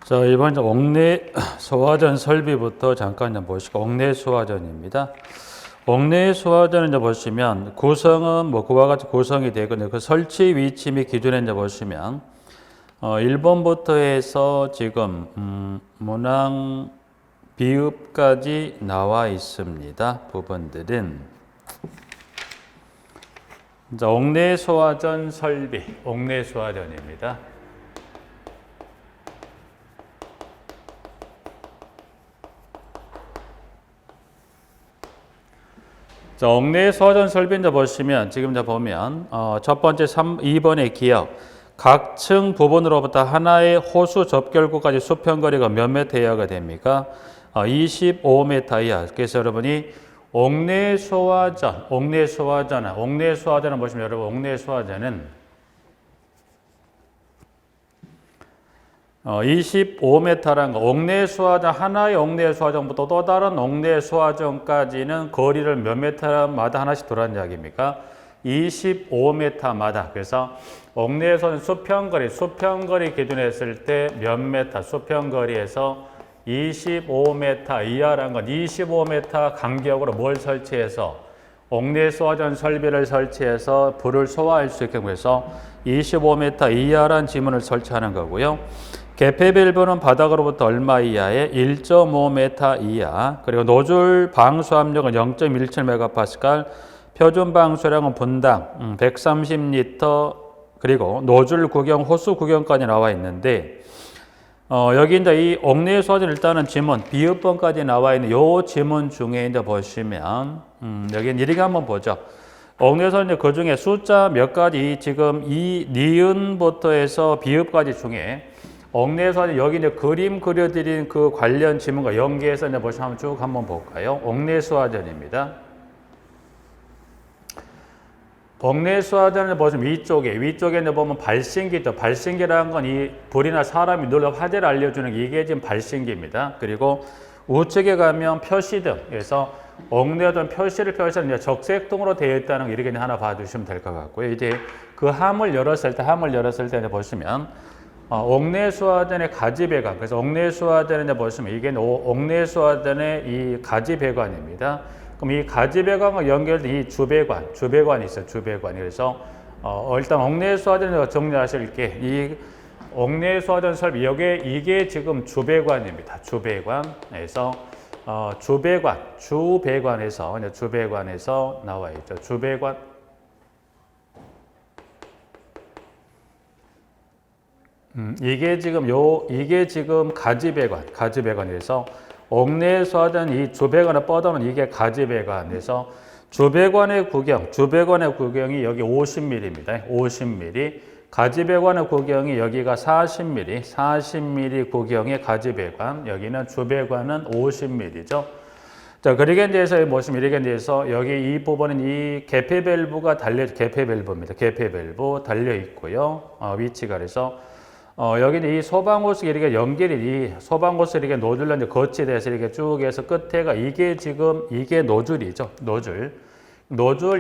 자, 이번 옥내 소화전 설비부터 잠깐 좀 보시고, 옥내 소화전입니다. 옥내 소화전을 이제 보시면 구성은 뭐 그와 같이 구성이 되거든요. 그 설치 위치 및 기준에 이제 보시면 1번부터 해서 지금 문항 비읍까지 나와 있습니다. 부분들은 자, 옥내 소화전 설비, 옥내 소화전입니다. 자, 옥내 소화전 설비인데 보시면 지금 이제 보면 첫 번째 2번의 기억 각 층 부분으로부터 하나의 호수 접결구까지 수평거리가 몇 미터여야 됩니까? 25m 이하. 그래서 여러분이 옥내 소화전은 보시면 여러분 옥내 소화전은 25m라는 거, 옥내 소화전, 하나의 옥내 소화전부터 또 다른 옥내 소화전까지는 거리를 몇 미터마다 하나씩 돌아는 이야기입니까? 25m마다. 그래서 옥내 소화전 수평거리 기준에 했을 때 몇 미터, 수평거리에서 25m 이하라는 건 25m 간격으로 뭘 설치해서 옥내 소화전 설비를 설치해서 불을 소화할 수 있게 해서 25m 이하라는 지문을 설치하는 거고요. 개폐 밸브는 바닥으로부터 얼마 이하에 1.5m 이하, 그리고 노즐 방수 압력은 0.17MPa, 표준 방수량은 분당 130L, 그리고 노즐 구경, 호수 구경까지 나와 있는데 여기 이제 이 옥내 소화전 일단은 지문 비읍번까지 나와 있는 요 지문 중에 이제 보시면 여기 이렇게 한번 보죠. 옥내 소화전 그 중에 숫자 몇 가지 지금 이 니은부터 해서 비읍까지 중에 옥내 소화전 여기 이제 그림 그려드린 그 관련 지문과 연계해서 이제 보시면 쭉 한번 볼까요? 옥내 소화전입니다. 옥내 소화전을 보시면 위쪽에 이제 보면 발신기죠. 발신기라는 건 이 불이나 사람이 눌러 화재를 알려주는 이게 지금 발신기입니다. 그리고 우측에 가면 표시등, 그래서 옥내소화전 표시를 표시하는 적색등으로 되어 있다는 거 이렇게 하나 봐두시면 될 것 같고요. 이제 그 함을 열었을 때 이제 보시면 옥내 소화전의 가지 배관, 그래서 옥내 소화전에 이제 보시면 이게 옥내 소화전의 이 가지 배관입니다. 그럼 이 가지 배관과 연결된 이 주배관이 있어요. 주배관이. 그래서 일단 옥내 소화전에서 정리하실 게 이 옥내 소화전 설비 이게 지금 주배관입니다. 주배관에서 주배관에서 나와 있죠. 주배관. 이게 지금 가지배관이라서 옥내 소화전 이 주배관을 뻗어놓은 이게 가지배관에서 주배관의 구경이 여기 50mm입니다. 50mm. 가지배관의 구경이 여기가 40mm 구경의 가지배관, 여기는 주배관은 50mm죠. 자, 그러게 대해서 보시면 이렇게 대해서 여기 이 부분은 이 개폐 밸브가 개폐 밸브 달려 있고요. 위치가 그래서 여기는 이 소방호스 이렇게 연결이 소방호스 이렇게 노즐로 이제 거치에 대해서 이렇게 쭉 해서 끝에가 이게 노즐이죠. 노즐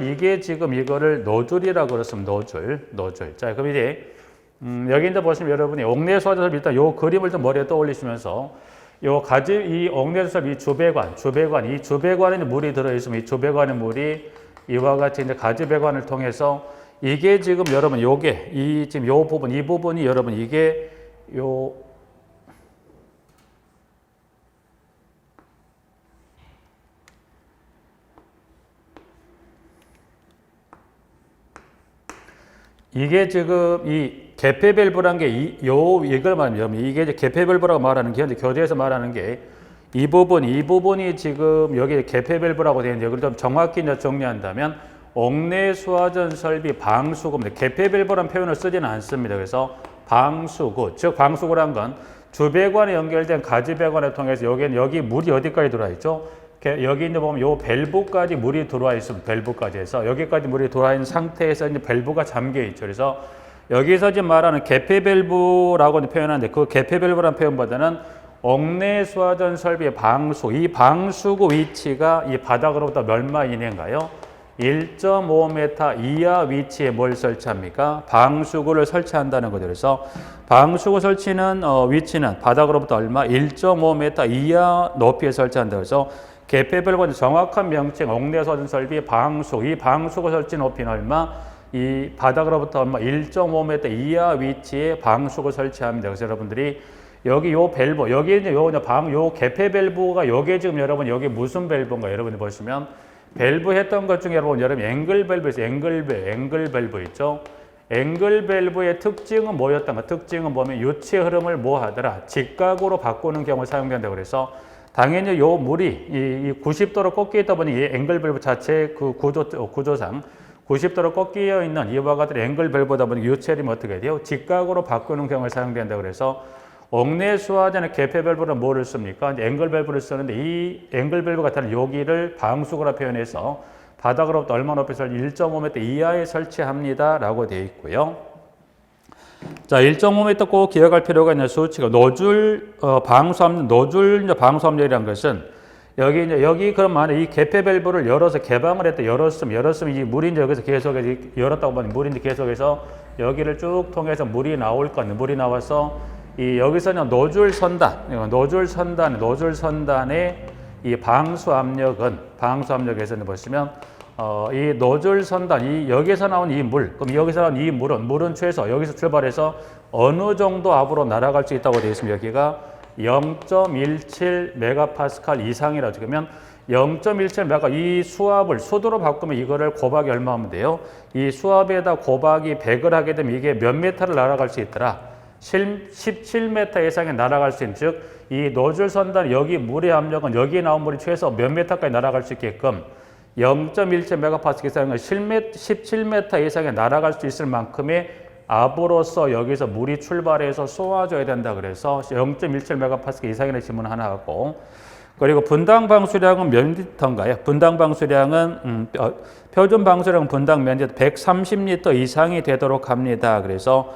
이게 지금 이거를 노즐이라고 그랬으면 노즐. 자, 그럼 이제 여기 이제 보시면 여러분이 옥내 소화전 일단 요 그림을 좀 머리에 떠올리시면서 이 옥내 소화전 이 주배관에 물이 들어 있으면 이 주배관의 물이 이와 같이 이제 가지배관을 통해서 이게 지금 여러분 이 부분이 여러분 이게 이게 지금 이 개폐 밸브란 게 이걸 말하면 이게 이제 개폐 밸브라고 말하는 게 교재에서 말하는 게 이 부분이 지금 여기 개폐 밸브라고 되어 있는데 이걸 좀 정확히 이제 정리한다면 옥내 소화전 설비 방수구입니다. 개폐 밸브라는 표현을 쓰지는 않습니다. 그래서 방수구, 즉 방수구란 건 주배관에 연결된 가지배관을 통해서 여기 물이 어디까지 들어와 있죠? 여기 이제 보면 요 밸브까지 물이 들어와 있으면 밸브까지 해서 여기까지 물이 들어와 있는 상태에서 이제 밸브가 잠겨 있죠. 그래서 여기서 지금 말하는 개폐 밸브라고 표현하는데 그 개폐 밸브라는 표현보다는 옥내 소화전 설비의 이 방수구 위치가 이 바닥으로부터 몇 마 이내인가요? 1.5m 이하 위치에 뭘 설치합니까? 방수구를 설치한다는 거죠. 그래서 방수구 설치는 위치는 바닥으로부터 얼마? 1.5m 이하 높이에 설치한다. 그래서 개폐별과 정확한 명칭 옥내소화전 설비 방수. 이 방수구 설치 높이는 얼마? 이 바닥으로부터 얼마? 1.5m 이하 위치에 방수구 설치합니다. 그래서 여러분들이 여기 요 밸브, 여기 이제 요 개폐 밸브가 요게 지금 여러분 여기 무슨 밸브인가 여러분이 보시면 밸브 했던 것 중에 여러분 앵글 밸브 있어요. 앵글 밸브 있죠. 앵글 밸브의 특징은 뭐였던가? 특징은 보면 유체 흐름을 뭐 하더라? 직각으로 바꾸는 경우에 사용된다고 그래서 당연히 요 물이 이 90도로 꺾여 있다 보니 이 앵글 밸브 자체 그 구조상 90도로 꺾여 있는 이와 같은 앵글 밸브다 보니 유체 흐름이 어떻게 돼요? 직각으로 바꾸는 경우에 사용된다고 그래서 옥내수화전의 개폐 밸브는 뭐를 씁니까? 이제 앵글 밸브를 쓰는데 이 앵글 밸브 같은 여기를 방수구라 표현해서 바닥으로부터 얼마 높이에서 1.5m 이하에 설치합니다. 라고 되어 있고요. 자, 1.5m 꼭 기억할 필요가 있는 수치가 노즐 방수압력, 노즐 방수압력이라는 것은 여기 그럼 만약 이 개폐 밸브를 열어서 개방을 했다 열었으면 이 물이 이제 여기서 계속 열었다고 보면 물이 이제 계속해서 여기를 쭉 통해서 물이 나올 건데 물이 나와서 이 여기서는 노즐 선단의 이 방수압력에서는 보시면 이 노즐 선단 이 여기서 나온 이 물, 그럼 여기서 나온 이 물은 최소 여기서 출발해서 어느 정도 압으로 날아갈 수 있다고 되어 있습니다. 여기가 0.17 메가파스칼 이상이라고 그러면 0.17 메가 이 수압을 수도로 바꾸면 이거를 곱하기 얼마 하면 돼요? 이 수압에다 곱하기 100을 하게 되면 이게 몇 메타를 날아갈 수 있더라? 17m 이상에 날아갈 수 있는 즉 이 노즐 선단 여기 물의 압력은 여기에 나온 물이 최소 몇 메타까지 날아갈 수 있게끔 0.17 메가파스칼 이상은 17m 이상에 날아갈 수 있을 만큼의 압으로서 여기서 물이 출발해서 쏘아줘야 된다 그래서 0.17 메가파스칼 이상이라는 질문 하나 하고 그리고 분당 방수량은 몇 리터인가요? 분당 방수량은 표준 방수량 분당 면적 130리터 이상이 되도록 합니다. 그래서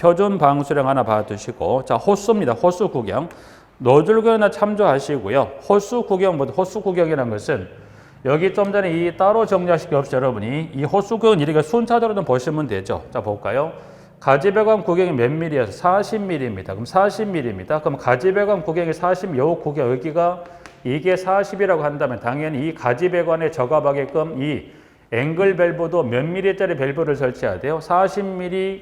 표준 방수량 하나 봐두시고 자 호수입니다. 호수 구경 노즐 구경이나 참조하시고요. 호수 구경이라는 것은 여기 좀 전에 이 따로 정리하실 게 없죠, 여러분이 이 호수 구경 이렇게 순차적으로 좀 보시면 되죠. 자 볼까요? 가지배관 구경이 몇 밀리에서 40mm입니다. 그럼 40mm입니다. 그럼 가지배관 구경이 40, 요 구경 여기가 이게 40이라고 한다면 당연히 이 가지배관에 적합하게끔 이 앵글 밸브도 몇 mm짜리 밸브를 설치해야 돼요? 40mm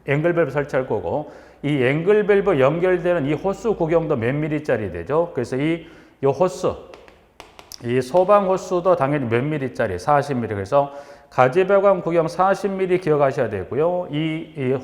앵글 밸브 설치할 거고 이 앵글 밸브 연결되는 이 호수 구경도 몇 mm짜리 되죠? 그래서 이 호수 이 소방 호수도 당연히 몇 mm짜리 40mm 그래서 가지배관 구경 40mm 기억하셔야 되고요. 이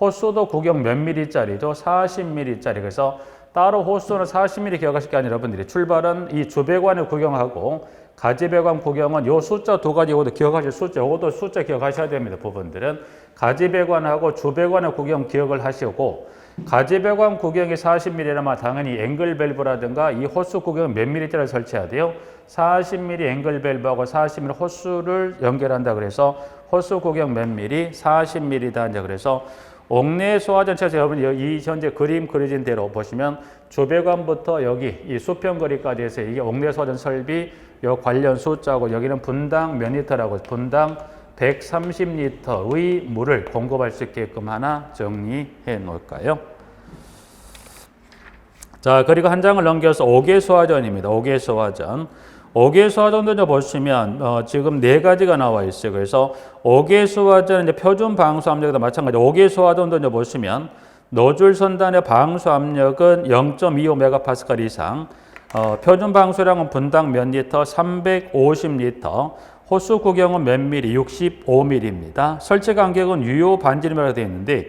호수도 구경 몇 mm짜리죠? 40mm짜리. 그래서 따로 호수는 40mm 기억하실 게 아니라 여러분들이 출발은 이 주배관을 구경하고 가지배관 구경은 요 숫자 두 가지 이것도 기억하실 이것도 숫자 기억하셔야 됩니다. 부분들은 가지배관하고 주배관의 구경 기억을 하시고 가지배관 구경이 40mm라면 당연히 앵글 밸브라든가 이 호수 구경은 몇 mm짜리 설치해야 돼요? 40mm 앵글 밸브하고 40mm 호수를 연결한다 그래서 호수 구경 몇 mm? 40mm다. 이제 그래서 옥내 소화전체에서 여러분 이 현재 그림 그려진 대로 보시면 주배관부터 여기 이 수평거리까지 해서 이게 옥내 소화전 설비 요 관련 숫자고 여기는 분당 몇 리터라고 분당 130리터의 물을 공급할 수 있게끔 하나 정리해 놓을까요? 자, 그리고 한 장을 넘겨서 5개 소화전입니다. 5개 소화전. 5개 소화전도 보시면 지금 네 가지가 나와 있어요. 그래서 5개 소화전은 이제 표준 방수 압력도 마찬가지. 5개 소화전도 보시면 노즐 선단의 방수 압력은 0.25 메가파스칼 이상. 표준 방수량은 분당 몇 리터? 350리터. 호수 구경은 몇 미리? 65mm입니다. 설치 간격은 유효 반지름이라고 되어 있는데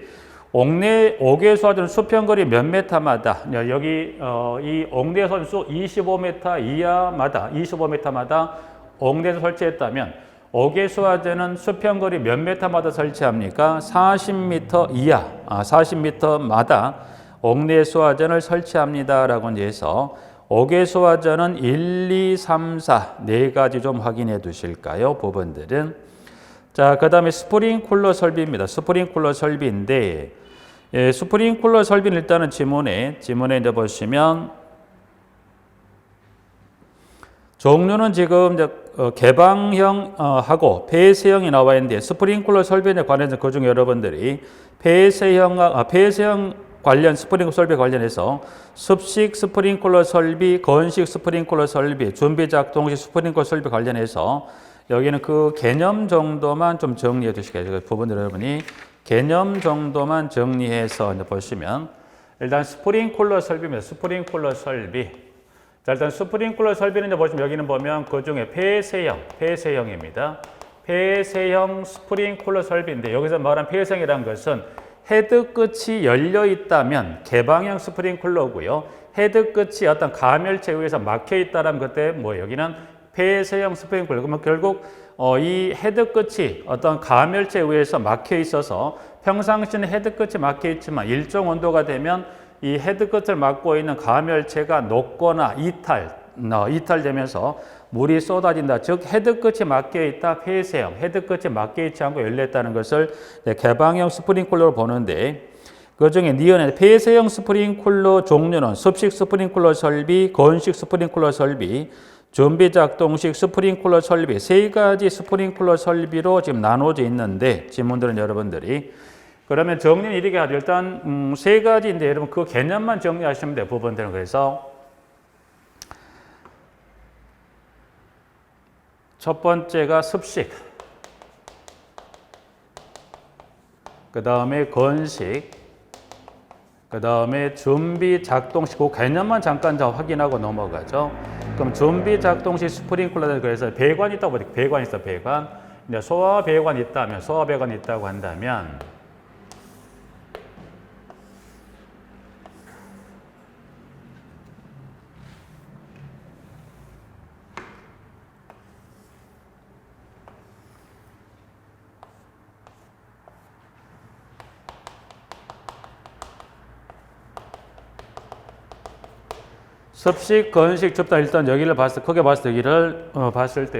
옥내 5개 소화전 수평거리 몇 메타마다 여기 이 옥내 소화전 수 25m 이하마다 25m마다 옥내에서 설치했다면 5개 소화전은 수평거리 몇 메타마다 설치합니까? 40m 이하 40m마다 옥내 소화전을 설치합니다라고 해서 5개 소화전은 1, 2, 3, 4 네 가지 좀 확인해 두실까요? 부분들은 자, 그 다음에 스프링쿨러 설비입니다. 스프링쿨러 설비인데 스프링쿨러 설비는 일단은 지문에 이제 보시면 종류는 지금 이제 개방형하고 폐쇄형이 나와 있는데 스프링클러 설비에 관해서 그중에 여러분들이 폐쇄형 관련 스프링클러 설비 관련해서 습식 스프링클러 설비, 건식 스프링클러 설비, 준비 작동식 스프링클러 설비 관련해서 여기는 그 개념 정도만 좀 정리해 주시게 그 부분 여러분이 개념 정도만 정리해서 이제 보시면 일단 스프링클러 설비입니다. 스프링클러 설비. 자, 일단 스프링클러 설비는 이제 보시면 여기는 보면 그 중에 폐쇄형입니다. 폐쇄형 스프링클러 설비인데 여기서 말한 폐쇄형이라는 것은 헤드 끝이 열려 있다면 개방형 스프링클러고요. 헤드 끝이 어떤 가멸체에 의해서 막혀 있다면 그때 뭐 여기는 폐쇄형 스프링클러. 그러면 결국 이 헤드 끝이 어떤 가멸체에 의해서 막혀 있어서 평상시는 헤드 끝이 막혀 있지만 일정 온도가 되면 이 헤드 끝을 막고 있는 가멸체가 녹거나 이탈되면서 물이 쏟아진다. 즉 헤드 끝이 막혀 있다. 폐쇄형, 헤드 끝이 막혀 있지 않고 열렸다는 것을 개방형 스프링클러로 보는데 그 중에 니은의 폐쇄형 스프링클러 종류는 습식 스프링클러 설비, 건식 스프링클러 설비, 준비 작동식 스프링클러 설비 세 가지 스프링클러 설비로 지금 나눠져 있는데 질문들은 여러분들이 그러면 정리는 이렇게 하죠. 일단 세 가지인데 여러분 그 개념만 정리하시면 돼요. 부분들은 그래서 첫 번째가 습식, 그 다음에 건식, 그 다음에 준비 작동식 그 개념만 잠깐 확인하고 넘어가죠. 그럼 준비 작동식 스프링클러는 그래서 배관이 있다고 보니까 배관이 있어 배관. 이제 소화 배관이 있다면 소화 배관이 있다고 한다면 습식, 건식, 줍다 일단 여기를 크게 봤을 때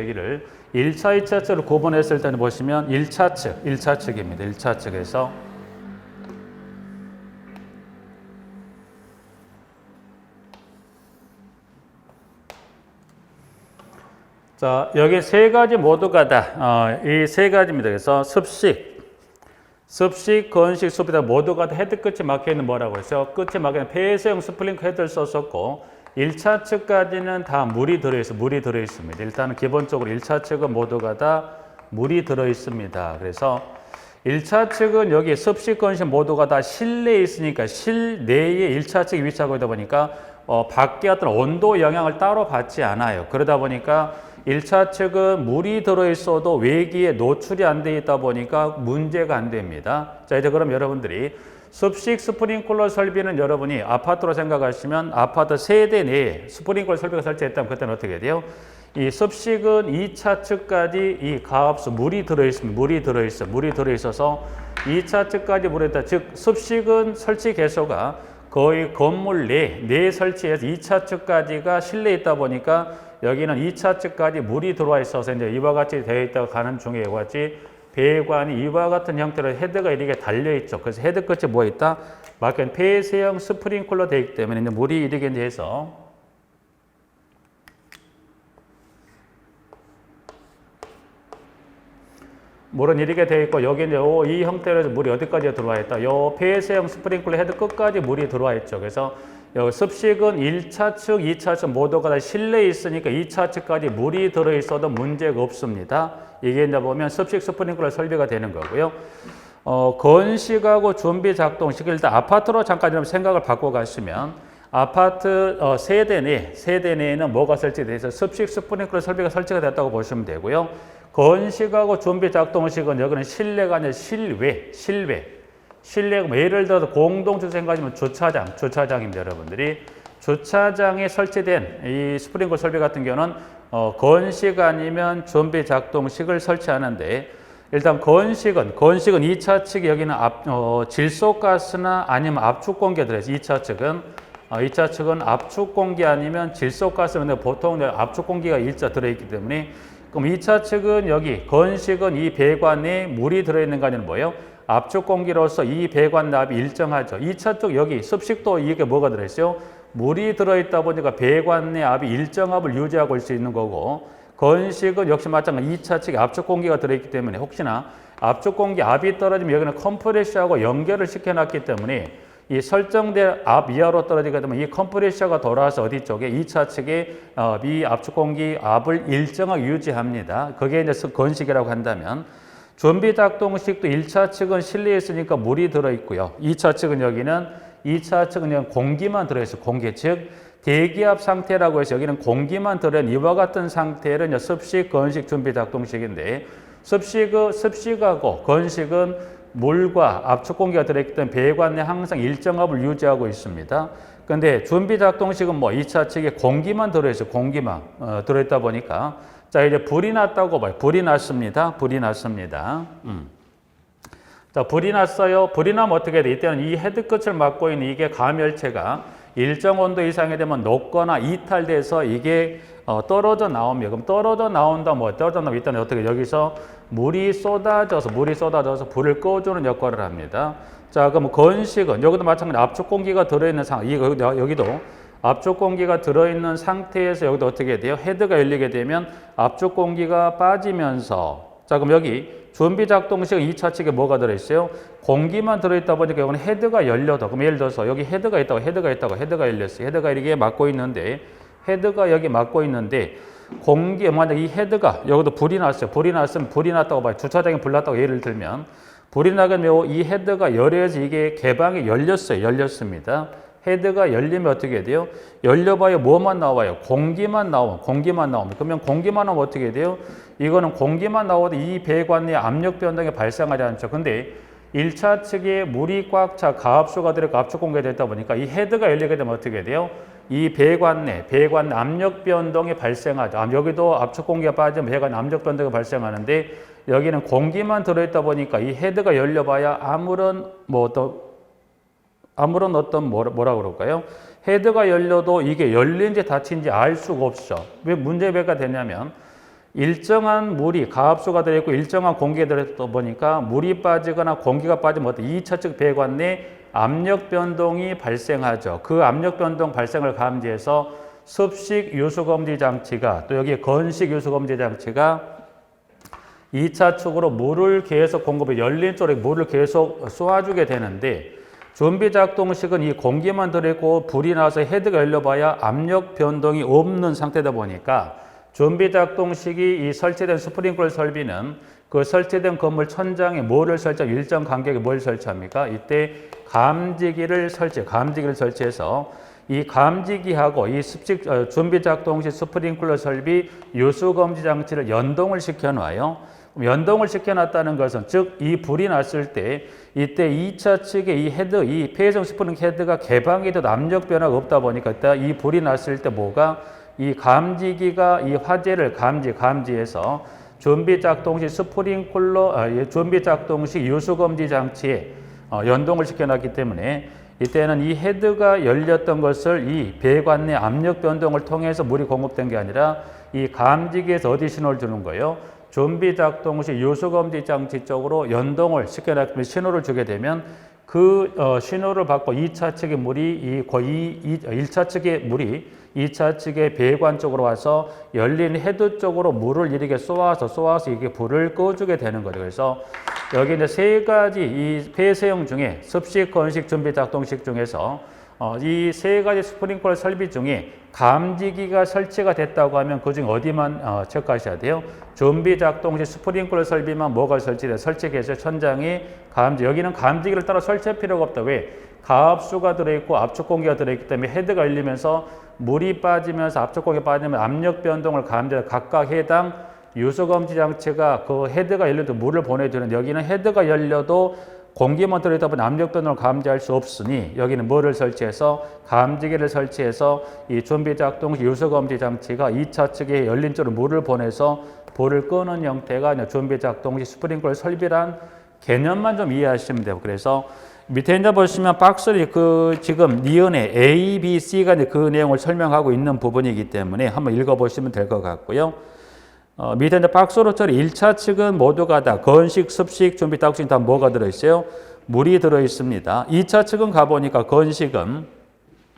여기를 1차, 2차 측으로 구분했을 때는 보시면 1차 측입니다. 1차 측에서 자, 여기 세 가지 모두가 다 이 세 가지입니다. 그래서 습식, 건식, 습이다 모두가 다 헤드 끝이 막혀 있는 뭐라고 했어요? 끝이 막혀 있는 폐쇄형 스프링클러 헤드를 썼었고 1차 측까지는 다 물이 들어있습니다. 일단은 기본적으로 1차 측은 모두가 다 물이 들어있습니다. 그래서 1차 측은 여기 습식, 건식 모두가 다 실내에 있으니까 실내에 1차 측이 위치하고 있다 보니까 밖에 어떤 온도 영향을 따로 받지 않아요. 그러다 보니까 1차 측은 물이 들어있어도 외기에 노출이 안 돼 있다 보니까 문제가 안 됩니다. 자, 이제 그럼 여러분들이 습식 스프링클러 설비는 여러분이 아파트로 생각하시면 아파트 세대 내에 스프링클러 설비가 설치했다면 그때는 어떻게 돼요? 이 습식은 2차 측까지 이 가압수 물이 들어있어서 2차 측까지 물이 있다. 즉 습식은 설치 개소가 거의 건물 내 설치해서 2차 측까지가 실내에 있다 보니까 여기는 2차 측까지 물이 들어와 있어서 이제 이와 같이 되어 있다고 가는 중에 이와 같이 배관이 이와 같은 형태로 헤드가 이렇게 달려 있죠. 그래서 헤드 끝에 뭐 있다? 막힌 폐쇄형 스프링클러 되어 있기 때문에 이제 물이 이렇게 해서 물은 이렇게 되어 있고 여기 이제 이 형태로 해서 물이 어디까지 들어와 있다? 요 폐쇄형 스프링클러 헤드 끝까지 물이 들어와 있죠. 그래서 여기 습식은 1차 측, 2차 측 모두가 다 실내에 있으니까 2차 측까지 물이 들어 있어도 문제가 없습니다. 이게 이제 보면 습식 스프링클러 설비가 되는 거고요. 건식하고 준비 작동식 일단 아파트로 잠깐 좀 생각을 바꿔 가시면 아파트 세대 내에는 뭐가 설치되어 있어서 습식 스프링클러 설비가 설치가 됐다고 보시면 되고요. 건식하고 준비 작동식은 여기는 실내가 아니라 실내 뭐 예를 들어서 공동주택 생각하시면 주차장입니다. 여러분들이 주차장에 설치된 이 스프링클러 설비 같은 경우는 건식 아니면 준비 작동식을 설치하는데 일단 건식은 2차 측이 여기는 질소가스나 아니면 압축공기가 들어있어요. 2차 측은 압축공기 아니면 질소가스인데 보통 압축공기가 일자 들어있기 때문에 그럼 2차 측은 여기 건식은 이 배관에 물이 들어있는 거 아니면 뭐예요? 압축공기로서 이 배관 납이 일정하죠. 2차 쪽 여기 습식도 이게 뭐가 들어있어요? 물이 들어있다 보니까 배관 내 압이 일정 압을 유지하고 있을 수 있는 거고 건식은 역시 마찬가지 2차 측에 압축 공기가 들어있기 때문에 혹시나 압축 공기 압이 떨어지면 여기는 컴프레셔하고 연결을 시켜놨기 때문에 이 설정된 압 이하로 떨어지게 되면 이 컴프레셔가 돌아와서 어디 쪽에 2차 측에 이 압축 공기 압을 일정하게 유지합니다. 그게 이제 건식이라고 한다면 준비 작동식도 1차 측은 실내에 있으니까 물이 들어있고요. 2차 측은 여기는 그냥 공기만 들어있어요. 공기 즉 대기압 상태라고 해서 여기는 공기만 들어있는 이와 같은 상태를 습식, 건식, 준비 작동식인데 습식하고 건식은 물과 압축 공기가 들어있기 때문에 배관 내 항상 일정 압을 유지하고 있습니다. 그런데 준비 작동식은 뭐 2차 측에 공기만 들어있어요. 공기만 들어있다 보니까 자 이제 불이 났다고 봐요. 불이 났습니다. 자, 불이 났어요. 불이 나면 어떻게 돼? 이때는 이 헤드 끝을 막고 있는 이게 가멸체가 일정 온도 이상이 되면 녹거나 이탈돼서 이게 떨어져 나옵니다. 그럼 떨어져 나온다, 떨어져 나오면 일단 어떻게 여기서 물이 쏟아져서 불을 꺼주는 역할을 합니다. 자, 그럼 건식은 여기도 마찬가지로 압축 공기가 들어있는 상황, 여기도 압축 공기가 들어있는 상태에서 여기도 어떻게 돼요? 헤드가 열리게 되면 압축 공기가 빠지면서 자, 그럼 여기 준비 작동식 2차 측에 뭐가 들어있어요? 공기만 들어있다 보니까 여기는 헤드가 열려도 그럼 예를 들어서 여기 헤드가 열렸어요. 헤드가 이렇게 막고 있는데 헤드가 여기 막고 있는데 공기 만약 이 헤드가 여기도 불이 났어요. 불이 났으면 불이 났다고 봐요. 주차장에 불 났다고 예를 들면 불이 나게 되면 이 헤드가 열려서 이게 개방이 열렸습니다. 헤드가 열리면 어떻게 돼요? 열려봐야 뭐만 나와요? 공기만 나오면. 그러면 공기만 나오면 어떻게 돼요? 이거는 공기만 나와도 이 배관 내 압력 변동이 발생하지 않죠. 근데 1차 측에 물이 꽉 차 가압수가 들어있고 압축 공기가 됐다 보니까 이 헤드가 열리게 되면 어떻게 돼요? 이 배관 내 압력 변동이 발생하죠. 여기도 압축 공기가 빠지면 배관 압력 변동이 발생하는데 여기는 공기만 들어있다 보니까 이 헤드가 열려봐야 아무런 뭐라 그럴까요? 헤드가 열려도 이게 열린지 닫힌지 알 수가 없죠. 왜 문제가 되냐면 일정한 물이 가압수가 들어있고 일정한 공기가 들어있다 보니까 물이 빠지거나 공기가 빠지면 2차 측 배관 내 압력 변동이 발생하죠. 그 압력 변동 발생을 감지해서 습식 유수검지 장치가 또 여기 건식 유수검지 장치가 2차 측으로 물을 계속 공급해 열린 쪽에 물을 계속 쏘아주게 되는데 준비 작동식은 이 공기만 들어있고 불이 나서 헤드가 열려봐야 압력 변동이 없는 상태다 보니까 준비 작동식이 이 설치된 스프링클러 설비는 그 설치된 건물 천장에 뭐를 설치하고 일정 간격에 뭘 설치합니까? 이때 감지기를 설치해서 이 감지기하고 이 준비 작동식 스프링클러 설비 유수검지 장치를 연동을 시켜놔요. 연동을 시켜놨다는 것은 즉 이 불이 났을 때 이때 2차 측의 이 헤드, 이 폐쇄형 스프링클러 헤드가 개방이 돼도 압력 변화가 없다 보니까 이 불이 났을 때 이 감지기가 이 화재를 감지해서 준비 작동식 준비 작동식 유수검지 장치에 연동을 시켜놨기 때문에 이때는 이 헤드가 열렸던 것을 이 배관 내 압력 변동을 통해서 물이 공급된 게 아니라 이 감지기에서 어디 신호를 주는 거예요? 준비 작동식 유수검지 장치 쪽으로 연동을 시켜놨으면 신호를 주게 되면 그 신호를 받고 2차 측의 물이 1차 측의 물이 2차 측의 배관 쪽으로 와서 열린 헤드 쪽으로 물을 이렇게 쏘아서 이게 불을 꺼주게 되는 거죠. 그래서 여기 이제 세 가지 이 폐쇄형 중에 습식, 건식, 준비 작동식 중에서 이 세 가지 스프링클러 설비 중에 감지기가 설치가 됐다고 하면 그중에 어디만 체크하셔야 돼요? 준비 작동식 스프링클러 설비만 뭐가 설치돼서 천장에 여기는 감지기를 따로 설치할 필요가 없다. 왜? 가압수가 들어있고 압축 공기가 들어있기 때문에 헤드가 열리면서 물이 빠지면서 압축 공기가 빠지면 압력 변동을 감지해서 각각 해당 유수검지 장치가 그 헤드가 열려도 물을 보내주는 여기는 헤드가 열려도 공기만 들어있다 보니 압력 변동을 감지할 수 없으니 여기는 뭐를 설치해서 감지기를 설치해서 이 준비 작동식 유수검지 장치가 2차 측에 열린 쪽으로 물을 보내서 불을 끄는 형태가 준비 작동식 스프링클러 설비란 개념만 좀 이해하시면 돼요. 그래서 밑에 이제 보시면 박스를 지금 니은에 A, B, C가 그 내용을 설명하고 있는 부분이기 때문에 한번 읽어보시면 될 것 같고요. 밑에 이제 박스로 처리 1차 측은 모두가 다 건식, 습식, 준비 작동식 다 뭐가 들어있어요? 물이 들어있습니다. 2차 측은 가보니까 건식은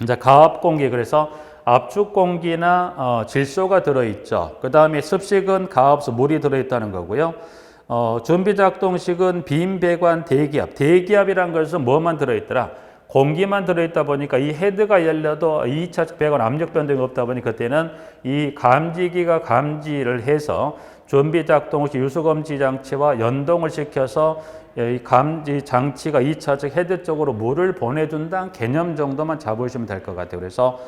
이제 가압 공기 그래서 압축 공기나 질소가 들어있죠. 그 다음에 습식은 가압수 물이 들어있다는 거고요. 준비작동식은 빈배관 대기압. 대기압이란 것은 뭐만 들어있더라? 공기만 들어있다 보니까 이 헤드가 열려도 2차 배관 압력 변동이 없다 보니 그때는 이 감지기가 감지를 해서 준비작동식 유수검지 장치와 연동을 시켜서 이 감지 장치가 2차적 헤드 쪽으로 물을 보내준다는 개념 정도만 잡으시면 될 것 같아요. 그래서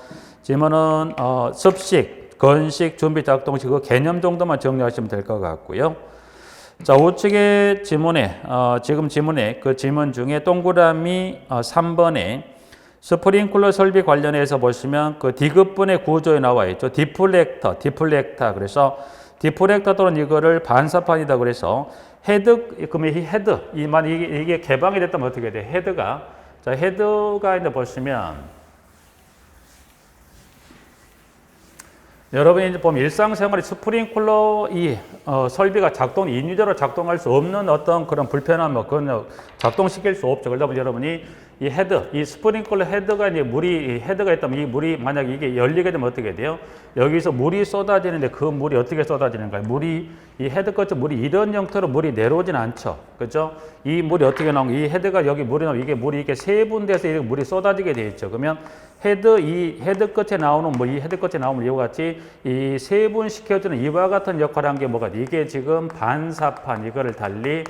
지금은 습식, 건식, 준비작동식 그 개념 정도만 정리하시면 될 것 같고요. 자, 우측의 지문에, 지금 지문에 그 지문 중에 동그라미 3번에 스프링클러 설비 관련해서 보시면 그 D급분의 구조에 나와 있죠. 디플렉터. 그래서 디플렉터 또는 이거를 반사판이다 그래서 헤드, 그러면 이 헤드, 이게 개방이 됐다면 어떻게 돼? 헤드가, 자, 헤드가 이제 보시면 여러분이 이제 보면 일상생활에 스프링클러 설비가 인위적으로 작동할 수 없는 어떤 그런 불편함, 그건 작동시킬 수 없죠. 그러다 보니 여러분이 이 헤드, 이 스프링클러 헤드가 이제 헤드가 있다면 이 물이 만약 이게 열리게 되면 어떻게 돼요? 여기서 물이 쏟아지는데 그 물이 어떻게 쏟아지는가요? 이 헤드 끝에 물이 이런 형태로 물이 내려오진 않죠. 그죠? 이 물이 어떻게 나오는 이 헤드가 여기 물이 나오면 이게 물이 이렇게 세분돼서 이렇게 물이 쏟아지게 돼 있죠. 그러면 이 헤드 끝에 나오는 이 헤드 끝에 나오는 이와 같이 이 세분시켜주는 이와 같은 역할을 한 게 뭐가 돼? 이게 지금 반사판 이거를 달리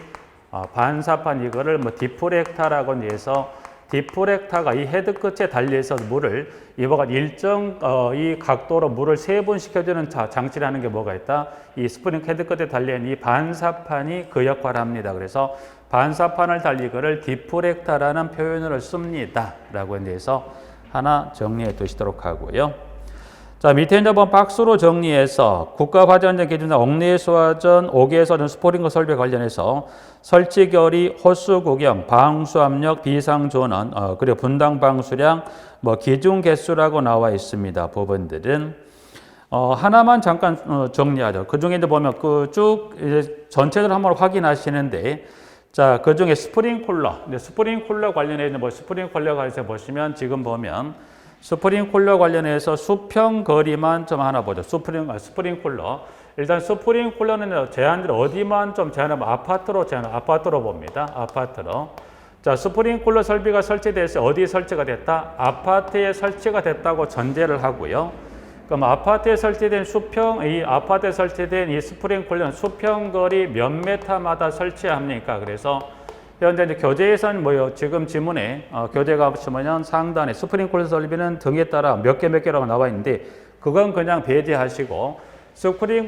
반사판 이거를 디프렉터라고 해서 디프렉터가 이 헤드 끝에 달려서 물을 이와 같이 일정 이 각도로 물을 세분시켜주는 장치를 하는 게 뭐가 있다? 이 스프링 헤드 끝에 달려있는 이 반사판이 그 역할을 합니다. 그래서 반사판을 달리 이거를 디프렉터라는 표현을 씁니다. 라고 해서 하나 정리해 두시도록 하고요. 자, 밑에 이제 한번 박스로 정리해서 국가화재안전 기준상 옥내수화전, 5개에서는 스프링클러 설비 관련해서 설치 결의, 호수 구경, 방수 압력, 비상 전원, 그리고 분당 방수량, 기준 개수라고 나와 있습니다. 부분들은 하나만 잠깐 정리하죠. 그 중에 이제 보면 쭉 전체를 한번 확인하시는데, 자, 그 중에 스프링클러 관련해서 스프링클러 관련해서 보시면 지금 보면 스프링클러 관련해서 수평거리만 좀 하나 보죠. 스프링클러. 일단 스프링클러는 제한을 어디만 좀 제한하면 아파트로 봅니다. 아파트로. 자, 스프링클러 설비가 설치돼서 어디에 설치가 됐다? 아파트에 설치가 됐다고 전제를 하고요. 그럼 아파트에 설치된 이 스프링클러는 수평거리 몇 메타마다 설치합니까? 그래서 현재 이제 교재에서는 지금 지문에 교재가 보시면 상단에 스프링클러 설비는 등에 따라 몇 개라고 나와 있는데 그건 그냥 배제하시고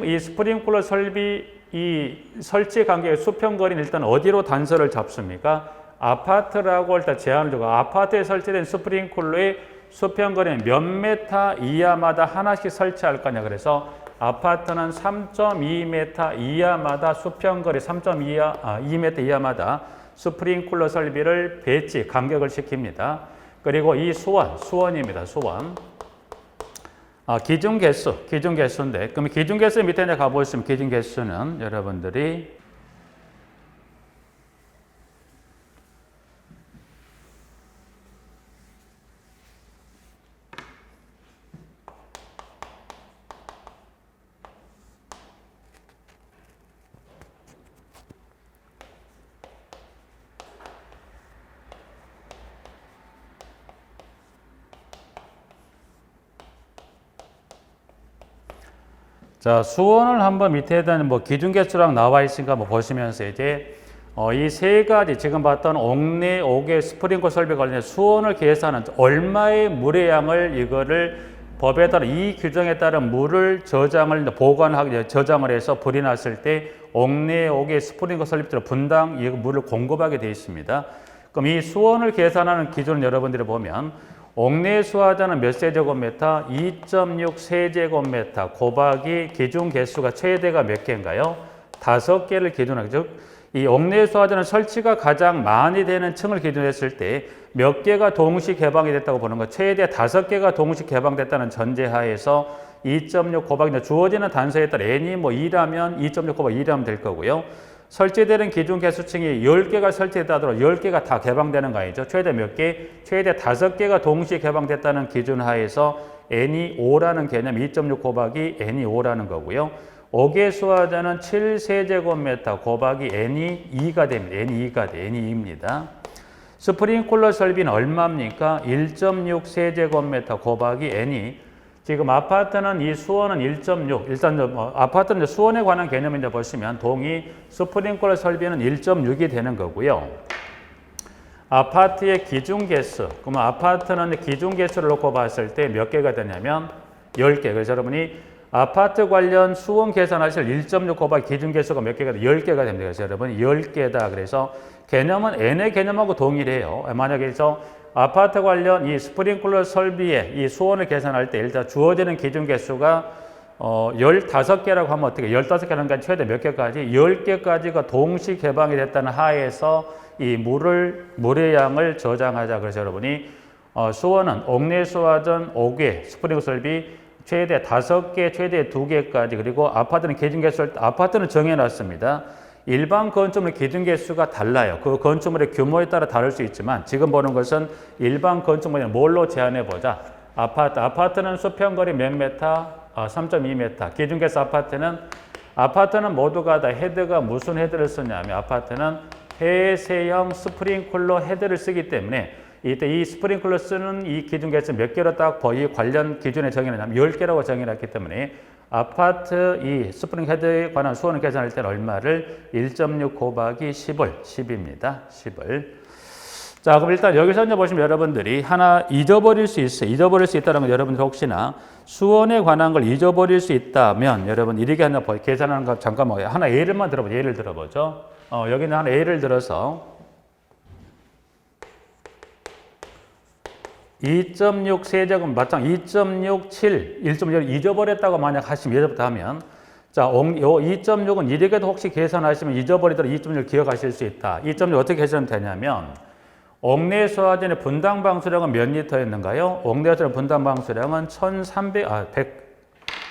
이 스프링클러 설비 이 설치 간격의 수평거리는 일단 어디로 단서를 잡습니까? 아파트라고 일단 제한을 두고 아파트에 설치된 스프링클러의 수평거리는 몇 메타 이하마다 하나씩 설치할 거냐. 그래서 아파트는 3.2m 이하마다 수평거리 2m 이하마다 스프링클러 설비를 배치, 간격을 시킵니다. 그리고 이 수원입니다. 수원. 기준 개수인데, 그럼 기준 개수 밑에 이제 가보시면 기준 개수는 여러분들이 자, 수원을 한번 밑에다 기준 개수랑 나와 있으니까 보시면서 이제 이 세 가지 지금 봤던 옥내 5개 스프링클러 설비 관련해서 수원을 계산한 얼마의 물의 양을 이거를 법에 따라 이 규정에 따른 물을 저장을 해서 불이 났을 때 옥내 5개 스프링클러 설비들은 분당 이 물을 공급하게 되어 있습니다. 그럼 이 수원을 계산하는 기준을 여러분들이 보면 옥내 수화자는 몇 세제곱미터? 2.6 세제곱미터 곱하기 기준 개수가 최대가 몇 개인가요? 5개를 기준하죠. 즉, 이 옥내 수화자는 설치가 가장 많이 되는 층을 기준했을 때 몇 개가 동시 개방이 됐다고 보는 거. 최대 5개가 동시 개방됐다는 전제하에서 2.6 곱하기 주어지는 단서에 따라 n이 2라면 2.6 곱하기 2라면 될 거고요. 설치되는 기준 개수층이 10개가 설치됐다 하더라도 10개가 다 개방되는 거 아니죠. 최대 몇 개? 최대 5개가 동시에 개방됐다는 기준 하에서 n이 5라는 개념 2.6 곱하기 n이 5라는 거고요. 옥의 수화자는 7세제곱미터 곱하기 n이 2가 됩니다. n이 2가 돼. n이 2입니다. 스프링클러 설비는 얼마입니까? 1.6세제곱미터 곱하기 n이 지금 아파트는 이 수원은 1.6 일단 아파트는 수원에 관한 개념을 이제 보시면 동의 스프링클러 설비는 1.6이 되는 거고요. 아파트의 기준 개수 그러면 아파트는 기준 개수를 놓고 봤을 때 몇 개가 되냐면 10개. 그래서 여러분이 아파트 관련 수원 계산하실 1.6 곱하기 기준 개수가 몇 개가 돼? 10개가 됩니다. 그래서 여러분이 10개다. 그래서 개념은 n의 개념하고 동일해요. 만약에 아파트 관련 이 스프링클러 설비의 이 수원을 계산할 때 일단 주어지는 기준 개수가 15개라고 하면 어떻게 15개라는 건 최대 몇 개까지? 10개까지가 동시 개방이 됐다는 하에서 이 물의 양을 저장하자. 그래서 여러분이 수원은 옥내수화전 5개, 스프링클러 설비 최대 5개, 최대 2개까지 그리고 아파트는 기준 개수를 아파트는 정해놨습니다. 일반 건축물의 기준 개수가 달라요. 그 건축물의 규모에 따라 다를 수 있지만 지금 보는 것은 일반 건축물을 뭘로 제한해 보자. 아파트는 수평거리 몇 메타? 3.2m. 기준 개수 아파트는 모두가 다 헤드가 무슨 헤드를 쓰냐면 아파트는 폐쇄형 스프링클러 헤드를 쓰기 때문에 이때 이 스프링클러 쓰는 이 기준 개수 몇 개로 딱 이 관련 기준에 정해놨냐면 10개라고 정해놨기 때문에 아파트 이 스프링 헤드에 관한 수원을 계산할 때는 얼마를 1.6 곱하기 10입니다. 10을. 자, 그럼 일단 여기서 이제 보시면 여러분들이 하나 잊어버릴 수 있어요. 잊어버릴 수 있다는 건 여러분들 혹시나 수원에 관한 걸 잊어버릴 수 있다면 여러분 이렇게 하나 계산하는 거 잠깐만 하나 예를만 들어보죠. 예를 들어보죠. 여기는 하나 예를 들어서 2.6 세제곱 맞짱 2.67 1.6 잊어버렸다고 만약 하시면 예전부터 하면 자, 요 2.6은 이렇게도 혹시 계산하시면 잊어버리더라도 2.6을 기억하실 수 있다. 2.6 어떻게 계산하면 되냐면 옥내수화전의 분당 방수량은 몇 리터였는가요? 옥내수화전 분당 방수량은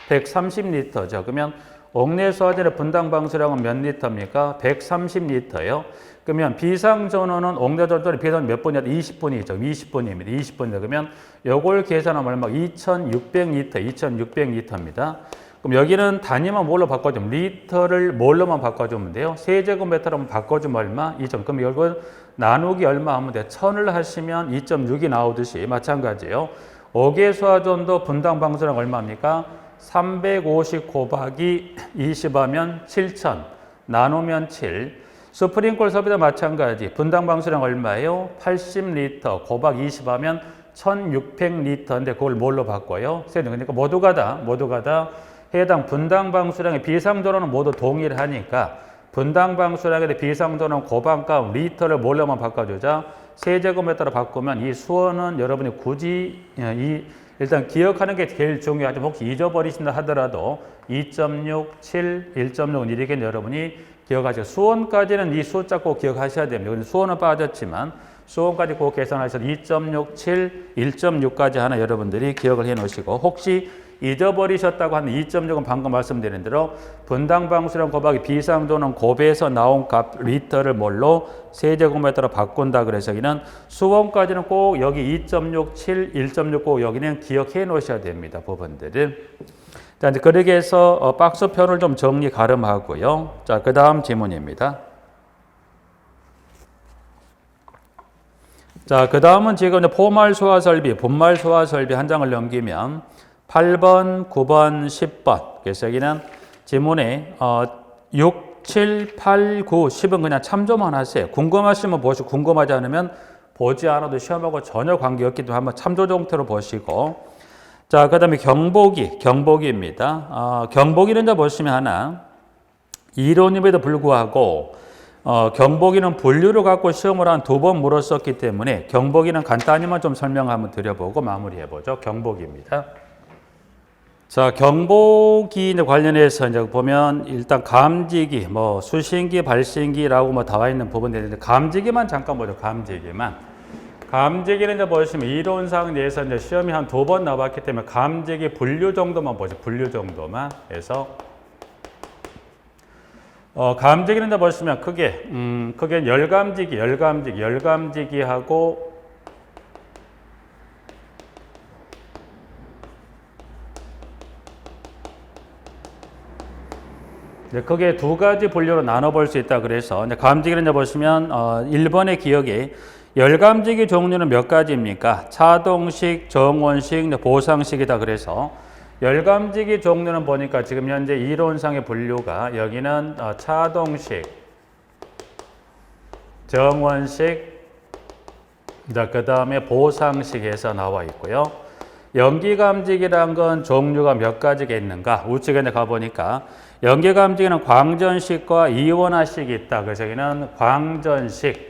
130리터죠. 그러면 옥내수화전의 분당 방수량은 몇 리터입니까? 130리터요. 그러면 비상전원은 옥내수화전의 비상전원 몇 분이야? 20분이죠. 20분입니다. 20분이다. 그러면 요걸 계산하면 얼마? 2600리터입니다. 그럼 여기는 단위만 뭘로 바꿔주면 리터를 뭘로만 바꿔주면 돼요? 세제곱미터로만 바꿔주면 얼마? 2점. 그럼 이걸 나누기 얼마 하면 돼요? 1000을 하시면 2.6이 나오듯이 마찬가지예요. 옥외수화전도 분당 방수량 얼마입니까? 350 곱하기 20 하면 7000 나누면 7. 스프링클러 설비도 마찬가지. 분당 방수량 얼마예요? 80리터 곱하기 20 하면 1600리터인데 그걸 뭘로 바꿔요? 그러니까 모두가 다 해당 분당 방수량의 비상전원은 모두 동일하니까 분당 방수량의 비상전원 고반값 리터를 뭘로만 바꿔주자? 세제곱미터로 바꾸면 이 수원은 여러분이 굳이 일단 기억하는 게 제일 중요하죠. 혹시 잊어버리신다 하더라도 2.67, 1.6은 이렇게 여러분이 기억하시고 수원까지는 이 숫자 꼭 기억하셔야 됩니다. 수원은 빠졌지만 수원까지 꼭 계산하셔서 2.67, 1.6까지 하나 여러분들이 기억을 해 놓으시고 혹시 잊어버리셨다고 하는 2.6은 방금 말씀드린 대로 분당 방수량 곱하기 비상전원 곱에서 나온 값 리터를 뭘로 세제곱미터로 바꾼다. 그래서 여기는 수원까지는 꼭 여기 2.67, 1.6 꼭 여기는 기억해 놓으셔야 됩니다. 부분들을. 자, 이제 그렇게 해서 박스표를 좀 정리 가름하고요. 자, 그 다음 질문입니다. 자, 그 다음은 지금 포말 소화 설비, 분말 소화 설비 한 장을 넘기면 8번, 9번, 10번. 그래서 여기는 지문에 6, 7, 8, 9, 10은 그냥 참조만 하세요. 궁금하시면 보시고 궁금하지 않으면 보지 않아도 시험하고 전혀 관계없기 때문에 한번 참조 정도로 보시고. 자, 그 다음에 경보기입니다. 경보기는 이제 보시면 하나 이론임에도 불구하고 경보기는 분류를 갖고 시험을 한 2번 물었었기 때문에 경보기는 간단히만 좀 설명 한번 드려보고 마무리해보죠. 경보기입니다. 자, 경보기 관련해서 이제 보면 일단 감지기, 수신기, 발신기라고 나와 있는 부분들이 있는데 감지기만 잠깐 보죠. 감지기는 이제 보시면 이론상 내에서 이제 시험이 한 2번 나왔기 때문에 감지기 분류 정도만 보죠. 분류 정도만 해서 감지기는 이제 보시면 크게 열감지기하고 크게 두 가지 분류로 나눠볼 수 있다. 그래서 이제 감지기를 이제 보시면 1번의 기억에 열감지기 종류는 몇 가지입니까? 차동식, 정원식, 보상식이다. 그래서 열감지기 종류는 보니까 지금 현재 이론상의 분류가 여기는 차동식, 정원식, 그 다음에 보상식에서 나와 있고요. 연기감지기란 건 종류가 몇 가지가 있는가? 우측에 가보니까 연기감지기는 광전식과 이원화식이 있다. 그래서 여기는 광전식하고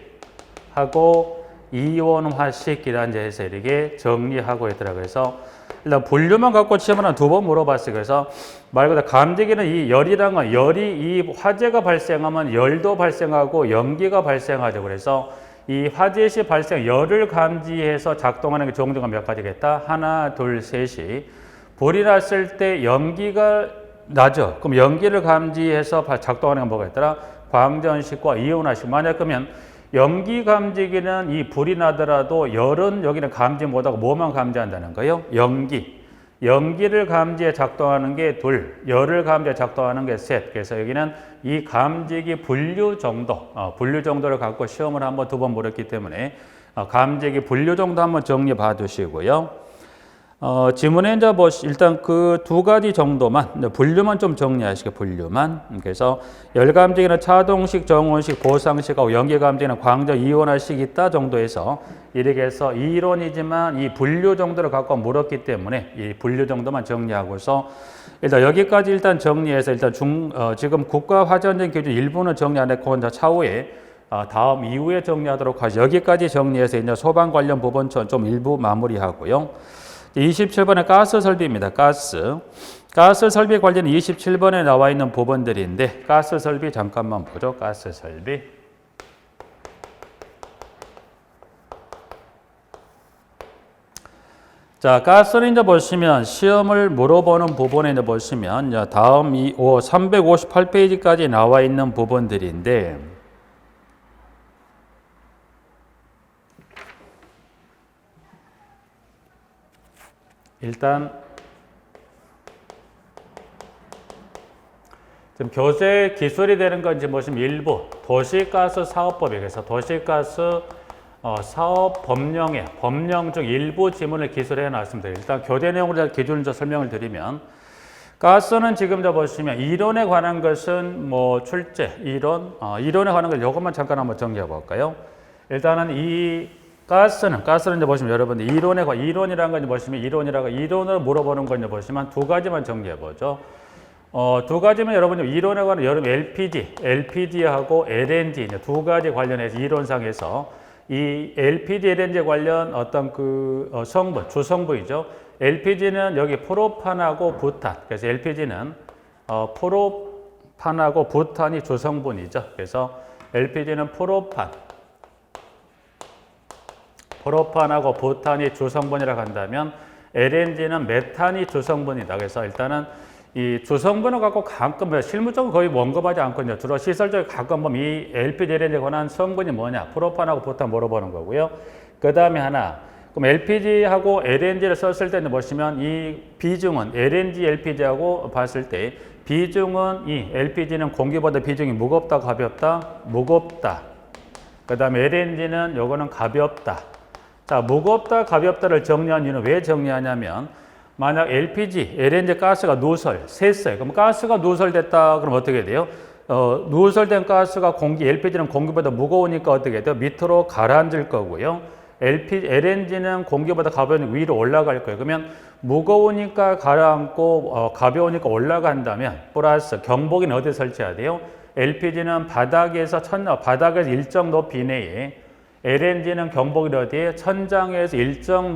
이원화식이라는 데서 이렇게 정리하고 있더라고요. 그래서 일단 분류만 갖고 시험은 두 번 물어봤어요. 그래서 말 그대로 감지기는 이 열이란 건 열이 이 화재가 발생하면 열도 발생하고 연기가 발생하죠. 그래서 이 화재 시 발생 열을 감지해서 작동하는 게 종류가 몇 가지겠다? 하나, 둘, 셋이. 불이 났을 때 연기가 나죠. 그럼 연기를 감지해서 작동하는 건 뭐가 있더라? 광전식과 이온화식. 만약 그러면 연기 감지기는 이 불이 나더라도 열은 여기는 감지 못하고 뭐만 감지한다는 거예요? 연기. 연기를 감지해 작동하는 게 둘, 열을 감지해 작동하는 게 셋. 그래서 여기는 이 감지기 분류 정도, 분류 정도를 갖고 시험을 한번 두 번 물었기 때문에 감지기 분류 정도 한번 정리해 봐 두시고요. 지문에 이제 일단 그 두 가지 정도만, 분류만 좀 정리하시게, 분류만. 그래서 열감지기는 차동식, 정원식, 보상식하고 연기감지기는 광전, 이온화식이 있다 정도에서 이렇게 해서 이론이지만 이 분류 정도를 갖고 물었기 때문에 이 분류 정도만 정리하고서 일단 여기까지 일단 정리해서 일단 지금 국가화재안전 기준 일부는 정리 안 했고 차후에 다음 이후에 정리하도록 하죠. 여기까지 정리해서 이제 소방 관련 부분 좀 일부 마무리하고요. 27번의 가스 설비입니다. 가스 설비 관련 27번에 나와 있는 부분들인데 가스 설비 잠깐만 보죠. 가스 설비. 자, 가스는 이제 보시면 시험을 물어보는 부분에 이제 보시면 다음 358페이지까지 나와 있는 부분들인데 일단 지금 교재 기술이 되는 건 지금 보시면 일부 도시가스 사업법에 그래서 도시가스 사업 법령 중 일부 지문을 기술해 놨습니다. 일단 교재 내용으로 기준을 설명을 드리면 가스는 지금 보시면 이론에 관한 것은 출제, 이론에 관한 것 이것만 잠깐 한번 정리해 볼까요? 일단은 이 가스는 이제 보시면 여러분들 이론이라는 건 보시면 이론을 물어보는 건 보시면 두 가지만 정리해 보죠. 두 가지면 여러분들 이론에 관한 LPG하고 LNG 두 가지 관련해서 이론상에서 이 LPG, LNG 관련 어떤 성분, 주성분이죠. LPG는 여기 프로판하고 부탄. 그래서 LPG는 프로판하고 부탄이 주성분이죠. 그래서 LPG는 프로판하고 부탄이 주성분이라고 한다면 LNG는 메탄이 주성분이다. 그래서 일단은 이 주성분을 갖고 가끔 실무적으로 거의 언급하지 않거든요. 주로 시설적으로 가끔 보면 이 LPG, LNG에 관한 성분이 뭐냐, 프로판하고 부탄 물어보는 거고요. 그 다음에 하나, 그럼 LPG하고 LNG를 썼을 때는 보시면 이 비중은 LNG, LPG하고 봤을 때 비중은 이 LPG는 공기보다 비중이 무겁다, 가볍다? 무겁다. 그 다음에 LNG는 요거는 가볍다. 자, 무겁다, 가볍다를 정리한 이유는 왜 정리하냐면 만약 LPG, LNG 가스가 샜어요. 그럼 가스가 누설됐다. 그럼 어떻게 돼요? 누설된 가스가 LPG는 공기보다 무거우니까 어떻게 돼요? 밑으로 가라앉을 거고요. LNG는 공기보다 가벼우니까 위로 올라갈 거예요. 그러면 무거우니까 가라앉고 가벼우니까 올라간다면 플러스 경보기는 어디에 설치해야 돼요? LPG는 바닥에서 일정 높이 이내에 LNG는 경보기를 어디에? 천장에서 일정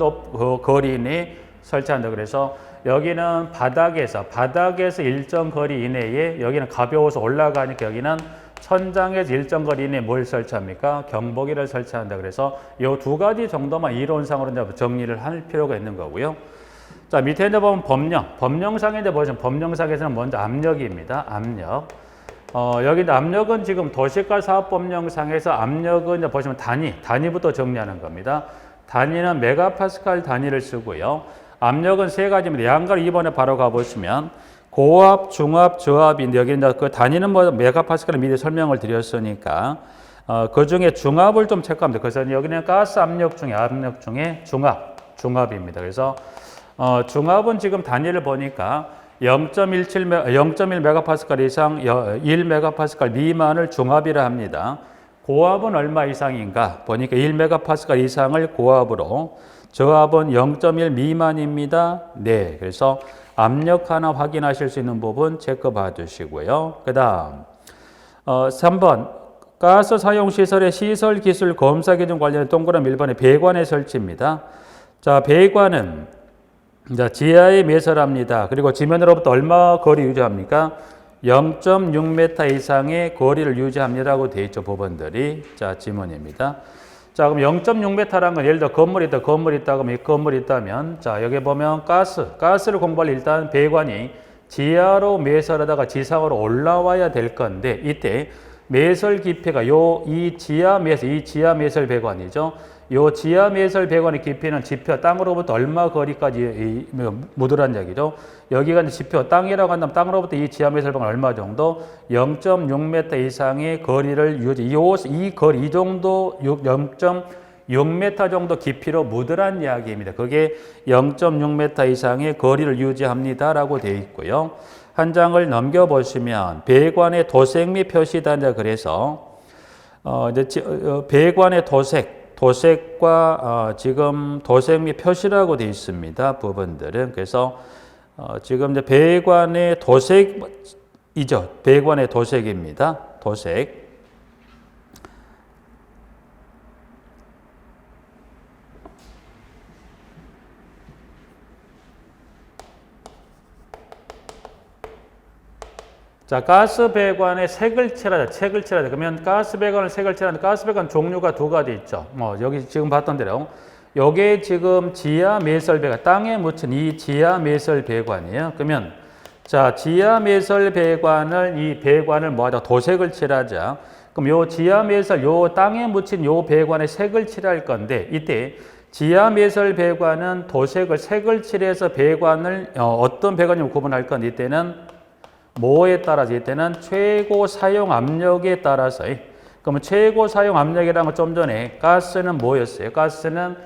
거리 이내에 설치한다. 그래서 여기는 바닥에서 일정 거리 이내에 여기는 가벼워서 올라가니까 여기는 천장에서 일정 거리 이내에 뭘 설치합니까? 경보기를 설치한다. 그래서 이 두 가지 정도만 이론상으로 이제 정리를 할 필요가 있는 거고요. 자, 밑에 이제 보면 법령상에 이제 보시면 법령상에서는 먼저 압력입니다. 압력. 여기 압력은 지금 도시가스 사업법령상에서 압력은 이제 보시면 단위부터 정리하는 겁니다. 단위는 메가파스칼 단위를 쓰고요. 압력은 세 가지입니다. 양가를 2번에 바로 가보시면 고압, 중압, 저압인데 여기 이제 그 단위는 뭐 메가파스칼을 미리 설명을 드렸으니까 그 중에 중압을 좀 체크합니다. 그래서 여기는 가스 압력 중에 중압입니다. 그래서 중압은 지금 단위를 보니까 0.1 메가파스칼 이상 1 메가파스칼 미만을 중압이라 합니다. 고압은 얼마 이상인가 보니까 1 메가파스칼 이상을 고압으로, 저압은 0.1 미만입니다. 네, 그래서 압력 하나 확인하실 수 있는 부분 체크 봐주시고요. 그 다음 3번 가스 사용 시설의 시설 기술 검사 기준 관련 동그라미 1번의 배관의 설치입니다. 자, 배관은 지하에 매설합니다. 그리고 지면으로부터 얼마 거리 유지합니까? 0.6m 이상의 거리를 유지합니다라고 되어 있죠, 부분들이. 자, 지문입니다. 자, 그럼 0.6m라는 건 예를 들어 건물이 있다 그러면 이 건물이 있다면, 자, 여기 보면 가스를 공부할 일단 배관이 지하로 매설하다가 지상으로 올라와야 될 건데, 이때 매설 깊이가 이 지하 매설 배관이죠. 요 지하 매설 배관의 깊이는 지표 땅으로부터 얼마 거리까지 묻으란 얘기죠. 여기가 이제 지표 땅이라고 한다면 땅으로부터 이 지하 매설 배관 얼마 정도? 0.6m 이상의 거리를 유지. 이 거리 이 정도 0.6m 정도 깊이로 묻으란 이야기입니다. 그게 0.6m 이상의 거리를 유지합니다라고 되어 있고요. 한 장을 넘겨 보시면 배관의 도색 및 표시단자, 그래서 이제 배관의 도색과 지금 도색 및 표시라고 되어 있습니다. 부분들은. 그래서 지금 이제 배관의 도색이죠. 배관의 도색입니다. 도색. 자, 가스 배관에 색을 칠하자. 그러면 가스 배관을 색을 칠하는데 가스 배관 종류가 두 가지 있죠. 여기 지금 봤던 대로 요게 지금 지하 매설 배관, 땅에 묻힌 이 지하 매설 배관이에요. 그러면 자, 지하 매설 배관을 이 배관을 뭐하자? 도색을 칠하자. 그럼 요 지하 매설 요 땅에 묻힌 요 배관에 색을 칠할 건데, 이때 지하 매설 배관은 색을 칠해서 배관을 어떤 배관이라고 구분할 건데, 이때는 뭐에 따라서, 이때는 최고 사용 압력에 따라서. 그러면 최고 사용 압력이라는 건 좀 전에 가스는 뭐였어요? 가스는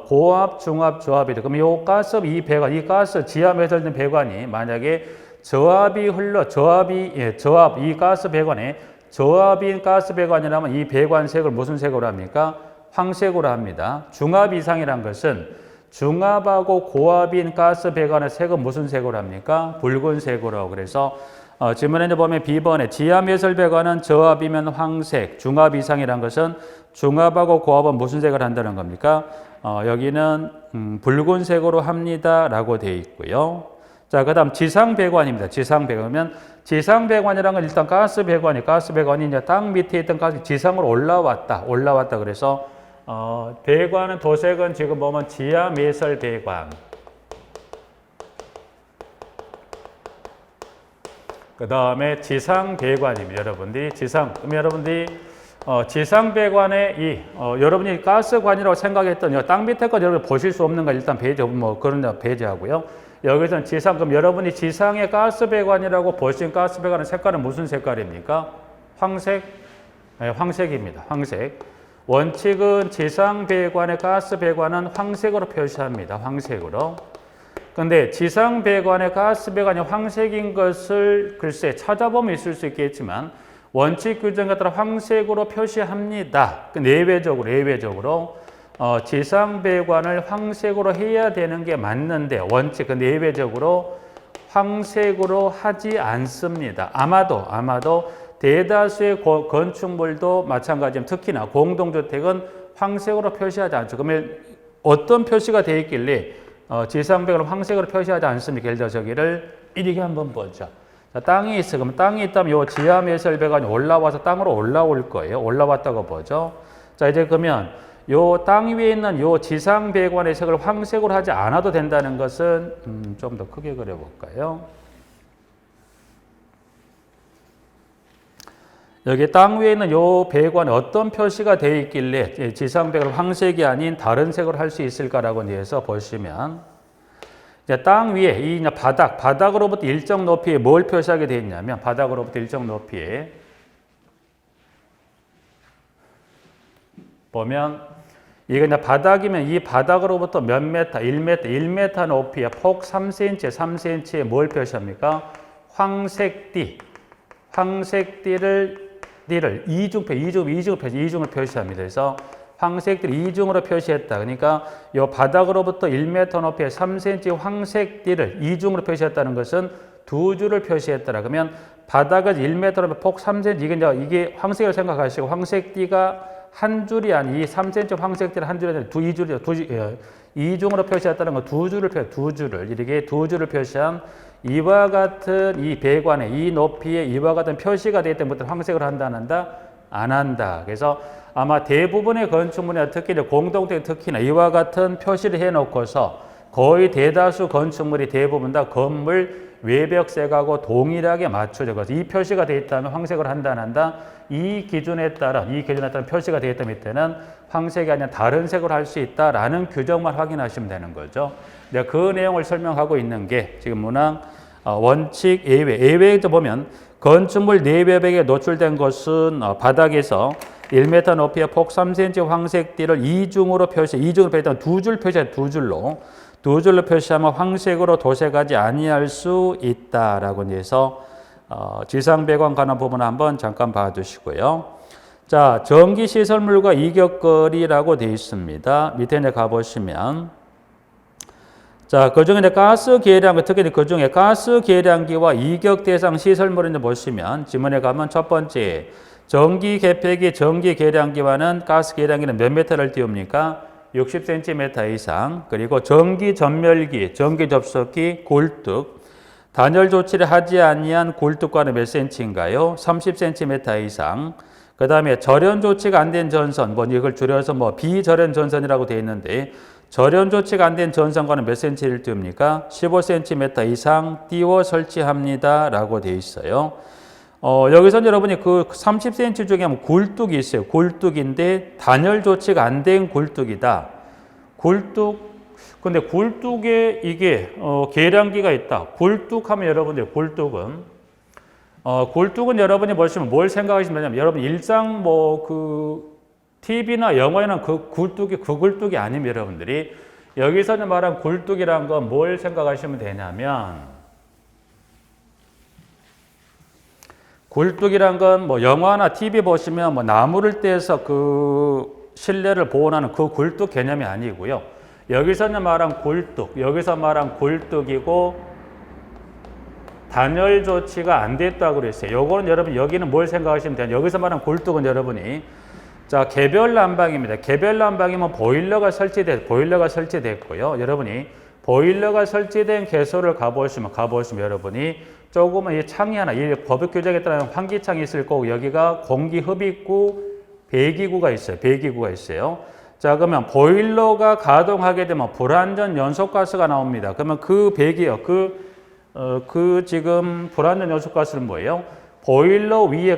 고압, 중압, 저압이죠. 그럼 이 가스 지하 매설된 배관이 만약에 이 가스 배관에 저압인 가스 배관이라면 이 배관색을 무슨 색으로 합니까? 황색으로 합니다. 중압 이상이란 것은 중압하고 고압인 가스 배관의 색은 무슨 색으로 합니까? 붉은색으로. 그래서 지문에 보면 B번에 지하 매설 배관은 저압이면 황색, 중압 이상이란 것은 중압하고 고압은 무슨 색을 한다는 겁니까? 여기는 붉은색으로 합니다라고 되어 있고요. 자, 그다음 지상 배관입니다. 지상 배관이면 지상 배관이라는 건 일단 가스 배관이 이제 땅 밑에 있던 가스 지상으로 올라왔다. 그래서 배관은 도색은 지금 보면 지하 매설 배관. 그 다음에 지상 배관입니다. 여러분들이 그럼 여러분들이 지상 배관에 여러분이 가스관이라고 생각했던 땅 밑에 것 여러분 보실 수 없는 거 일단 그런 배제하고요. 여기서는 지상, 그럼 여러분이 지상의 가스 배관이라고 보신 가스 배관의 색깔은 무슨 색깔입니까? 황색? 네, 황색입니다. 황색. 원칙은 지상 배관의 가스 배관은 황색으로 표시합니다. 황색으로. 근데 지상 배관의 가스 배관이 황색인 것을 글쎄 찾아보면 있을 수 있겠지만 원칙 규정에 따라 황색으로 표시합니다. 예외적으로 지상 배관을 황색으로 해야 되는 게 맞는데 예외적으로 황색으로 하지 않습니다. 아마도 대다수의 건축물도 마찬가지입니다. 특히나 공동주택은 황색으로 표시하지 않죠. 그러면 어떤 표시가 되어 있길래 지상 배관을 황색으로 표시하지 않습니까? 예를 들어 저기를 이렇게 한번 보죠. 자, 땅이 있어. 그럼 땅이 있다면 요 지하 매설 배관이 올라와서 땅으로 올라올 거예요. 올라왔다고 보죠. 자, 이제 그러면 요 땅 위에 있는 요 지상 배관의 색을 황색으로 하지 않아도 된다는 것은 좀 더 크게 그려볼까요? 여기 땅 위에 있는 요 배관에 어떤 표시가 되어 있길래 지상 배관을 황색이 아닌 다른 색으로 할 수 있을까라고 해서 보시면 이제 땅 위에 이 바닥으로부터 일정 높이에 뭘 표시하게 되어 있냐면 바닥으로부터 일정 높이에 보면 이게 이제 바닥이면 이 바닥으로부터 몇 메타, 1m 높이에 폭 3cm에 뭘 표시합니까? 황색띠를 이중을 표시합니다. 그래서 황색띠를 이중으로 표시했다. 그러니까 이 바닥으로부터 1m 높이에 3cm 황색띠를 이중으로 표시했다는 것은 두 줄을 표시했더라. 그러면 바닥은 1m 높이 폭 3cm 이게 황색을 생각하시고 황색띠가 한 줄이 아니 이 3cm 황색띠를 한 줄이 아니라 이중으로 표시했다는 건 두 줄을 이렇게 두 줄을 표시한 이와 같은 이 배관에 이 높이에 이와 같은 표시가 되기 때문에 황색을 한다 안 한다? 안 한다. 그래서 아마 대부분의 건축물이나 특히나 공동택 특히나 이와 같은 표시를 해놓고서 거의 대다수 건축물이 대부분 다 건물 외벽색하고 동일하게 맞춰져. 그래서 이 표시가 되어 있다면 황색을 한다 안 한다? 이 기준에 따라 표시가 되어 있다면 이때는 황색이 아니라 다른 색으로 할 수 있다라는 규정만 확인하시면 되는 거죠. 내가 그 내용을 설명하고 있는 게 지금 문항 원칙 예외에서 보면 건축물 내외벽에 노출된 것은 바닥에서 1m 높이의 폭 3cm 황색띠를 이중으로 표시하면 두 줄로 표시하면 황색으로 도색하지 아니할 수 있다라고 해서 지상 배관 관한 부분 한번 잠깐 봐주시고요. 자, 전기 시설물과 이격거리라고 되어 있습니다. 밑에 이제 가보시면 자, 그 중에 이제 가스 계량기, 특히 그 중에 가스 계량기와 이격 대상 시설물을 이제 보시면 지문에 가면 첫 번째 전기 개폐기, 전기 계량기와는 가스 계량기는 몇 메타를 띄웁니까? 60cm 이상. 그리고 전기 전멸기, 전기 접속기, 굴뚝. 단열 조치를 하지 아니한 굴뚝과는 몇 cm인가요? 30cm 이상. 그 다음에 절연 조치가 안 된 전선, 이걸 줄여서 비절연 전선이라고 되어 있는데 절연 조치가 안 된 전선과는 몇 cm를 띄웁니까? 15cm 이상 띄워 설치합니다. 라고 되어 있어요. 여기서 여러분이 그 30cm 중에 굴뚝이 있어요. 굴뚝인데 단열 조치가 안 된 굴뚝이다. 근데 굴뚝에 이게 계량기가 있다. 굴뚝하면 여러분들 굴뚝은 여러분이 보시면 뭘 생각하시면 되냐면 여러분 일상 TV나 영화에는 그 굴뚝이 아니면 여러분들이 여기서 말한 굴뚝이라는 건 뭘 생각하시면 되냐면 굴뚝이란 건 영화나 TV 보시면 나무를 떼서 그 실내를 보호하는 그 굴뚝 개념이 아니고요. 여기서 말한 굴뚝이고 단열 조치가 안 됐다고 그랬어요. 요거는 여러분 여기는 뭘 생각하시면 되냐. 여기서 말한 굴뚝은 여러분이 자, 개별 난방입니다. 개별 난방이면 보일러가 설치됐고요. 여러분이 보일러가 설치된 개소를 가보시면 여러분이 조금은 이 창이 하나, 이 법역 규정에 따라 환기창이 있을 거고 여기가 공기 흡입구, 배기구가 있어요. 자, 그러면 보일러가 가동하게 되면 불완전 연소가스가 나옵니다. 그러면 그 지금 불완전 연소가스는 뭐예요? 보일러 위에